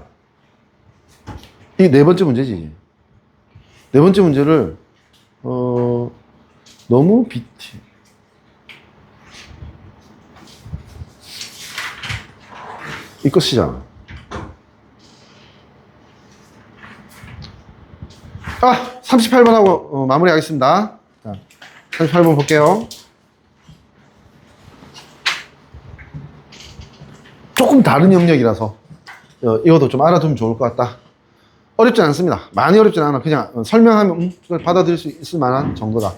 Speaker 1: 이 네 번째 문제지. 네 번째 문제를 너무 이거 쓰잖아. 38번 하고 마무리하겠습니다. 자, 38번 볼게요. 조금 다른 영역이라서 이것도 좀 알아두면 좋을 것 같다. 어렵진 않습니다. 많이 어렵진 않아. 그냥 설명하면 그걸 받아들일 수 있을 만한 정도다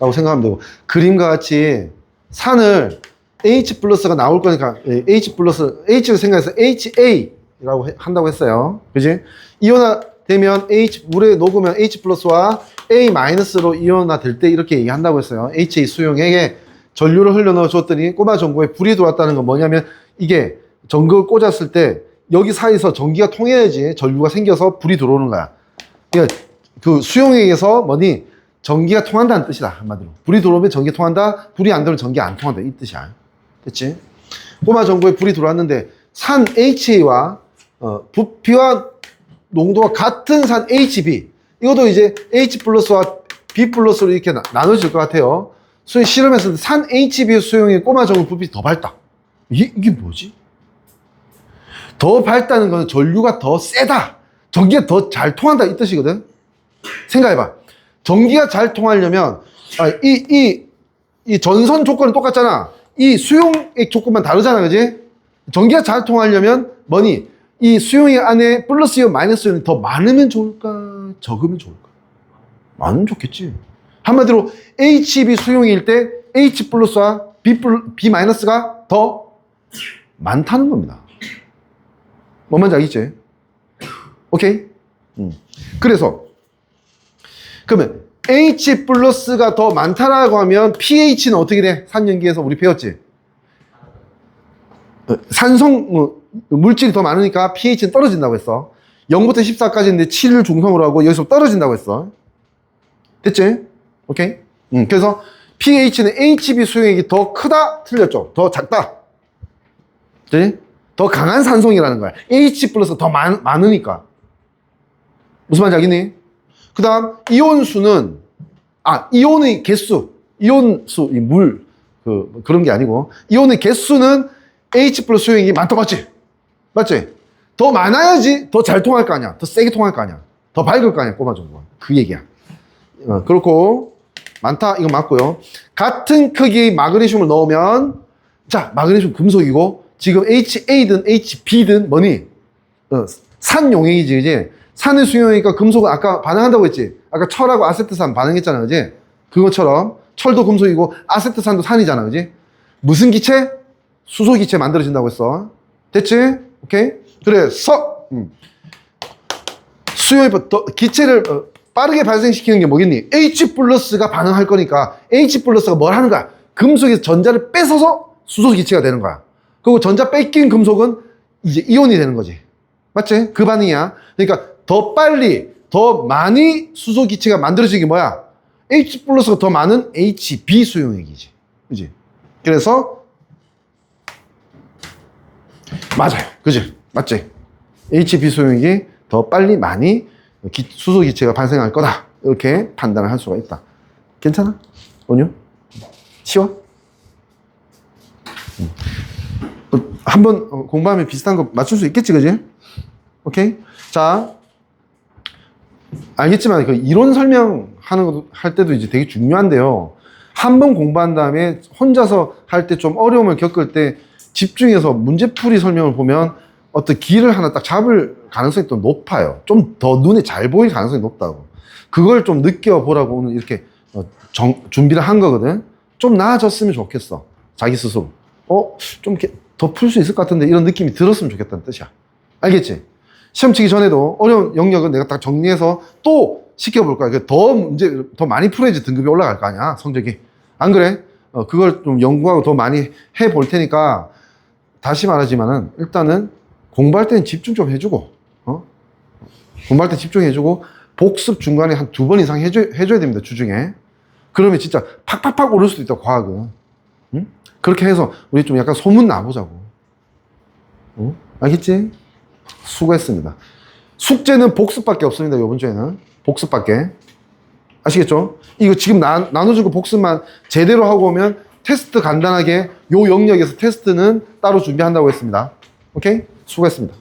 Speaker 1: 라고 생각하면 되고, 그림과 같이 산을 H 플러스가 나올 거니까 H 플러스, H를 생각해서 HA라고 한다고 했어요. 그지? 이온화 되면 물에 녹으면 H 플러스와 A 마이너스로 이온화 될 때 이렇게 얘기한다고 했어요. HA 수용액에 전류를 흘려 넣어 줬더니 꼬마 전구에 불이 들어왔다는 건 뭐냐면, 이게 전구를 꽂았을 때 여기 사이에서 전기가 통해야지 전류가 생겨서 불이 들어오는 거야. 그러니까 그 수용액에서 전기가 통한다는 뜻이다, 한마디로. 불이 들어오면 전기가 통한다, 불이 안 들어오면 전기가 안 통한다, 이 뜻이야. 됐지? 꼬마 전구에 불이 들어왔는데 산 HA와 부피와 농도가 같은 산 HB, 이것도 이제 H 플러스와 B 플러스로 이렇게 나눠질 것 같아요. 실험에서 산 HB 수용액 꼬마 전구 부피 더 밝다. 이게 뭐지? 더 밝다는 건 전류가 더 세다, 전기가 더 잘 통한다, 이 뜻이거든. 생각해봐. 전기가 잘 통하려면 이 전선 조건은 똑같잖아. 이 수용액 조건만 다르잖아, 그지? 전기가 잘 통하려면 이 수용액 안에 플러스 이온, 마이너스 이온이 더 많으면 좋을까, 적으면 좋을까? 많으면 좋겠지. 한마디로 HB 수용액일 때 H 플러스와 B 마이너스가 더 많다는 겁니다. 뭔 말인지 알겠지? 오케이? 그래서 그러면 H 플러스가 더 많다라고 하면 pH는 어떻게 돼? 산염기에서 우리 배웠지? 산성 물질이 더 많으니까 pH는 떨어진다고 했어. 0부터 14까지인데 7을 중성으로 하고 여기서 떨어진다고 했어. 됐지? 오케이? 그래서 pH는 HB 수용액이 더 크다? 틀렸죠? 더 작다? 그치? 더 강한 산성이라는 거야. H 플러스 더 많으니까. 무슨 말인지 알겠니? 그 다음, 이온수는, 이온의 개수, 이온수, 그런 게 아니고, 이온의 개수는 H 플러스 수용액이 많다, 맞지? 맞지? 더 많아야지 더 잘 통할 거 아니야. 더 세게 통할 거 아니야. 더 밝을 거 아니야, 꼬마 정도가. 그 얘기야. 그렇고, 많다, 이거 맞고요. 같은 크기의 마그네슘을 넣으면 자, 마그네슘 금속이고, 지금 HA든 HB든 뭐니? 산 용액이지, 그지? 산의 수용이니까 금속은 아까 반응한다고 했지? 아까 철하고 아세트산 반응했잖아, 그지? 그것처럼 철도 금속이고 아세트산도 산이잖아, 그지? 무슨 기체? 수소 기체 만들어진다고 했어. 됐지? 오케이? 그래서 수용이 기체를 빠르게 발생시키는 게 뭐겠니? H 플러스가 반응할 거니까 H 플러스가 뭘 하는 거야? 금속에서 전자를 뺏어서 수소 기체가 되는 거야. 그리고 전자 뺏긴 금속은 이제 이온이 되는 거지. 맞지? 그 반응이야. 그러니까 더 빨리, 더 많이 수소 기체가 만들어지는 게 뭐야? H 플러스가 더 많은 HB 수용액이지. 그지? 그래서 맞아요. 그지? 맞지? HB 수용액이 더 빨리 많이 수소 기체가 발생할 거다. 이렇게 판단을 할 수가 있다. 괜찮아? 원유? 쉬워? 한번 공부하면 비슷한 거 맞출 수 있겠지, 그지? 오케이? 자, 알겠지만 그 이론 설명하는 거 할 때도 이제 되게 중요한데요. 한 번 공부한 다음에 혼자서 할 때 좀 어려움을 겪을 때 집중해서 문제풀이 설명을 보면 어떤 길을 하나 딱 잡을 가능성이 또 높아요. 좀 더 눈에 잘 보일 가능성이 높다고. 그걸 좀 느껴보라고 오늘 이렇게 준비를 한 거거든. 좀 나아졌으면 좋겠어. 자기 스스로. 좀 더 풀 수 있을 것 같은데 이런 느낌이 들었으면 좋겠다는 뜻이야. 알겠지? 시험 치기 전에도 어려운 영역은 내가 딱 정리해서 또 시켜볼 거야. 더 많이 풀어야지 등급이 올라갈 거 아니야, 성적이. 안 그래? 그걸 좀 연구하고 더 많이 해볼 테니까 다시 말하지만은 일단은 공부할 때는 집중 좀 해주고, 공부할 때 집중해주고 복습 중간에 한 2번 이상 해줘야 됩니다, 주중에. 그러면 진짜 팍팍팍 오를 수도 있다, 과학은. 응? 그렇게 해서 우리 좀 약간 소문 나보자고. 알겠지? 수고했습니다. 숙제는 복습밖에 없습니다, 이번 주에는. 복습밖에. 아시겠죠? 이거 지금 나눠준 거 복습만 제대로 하고 오면 테스트 간단하게 요 영역에서 테스트는 따로 준비한다고 했습니다. 오케이? 수고했습니다.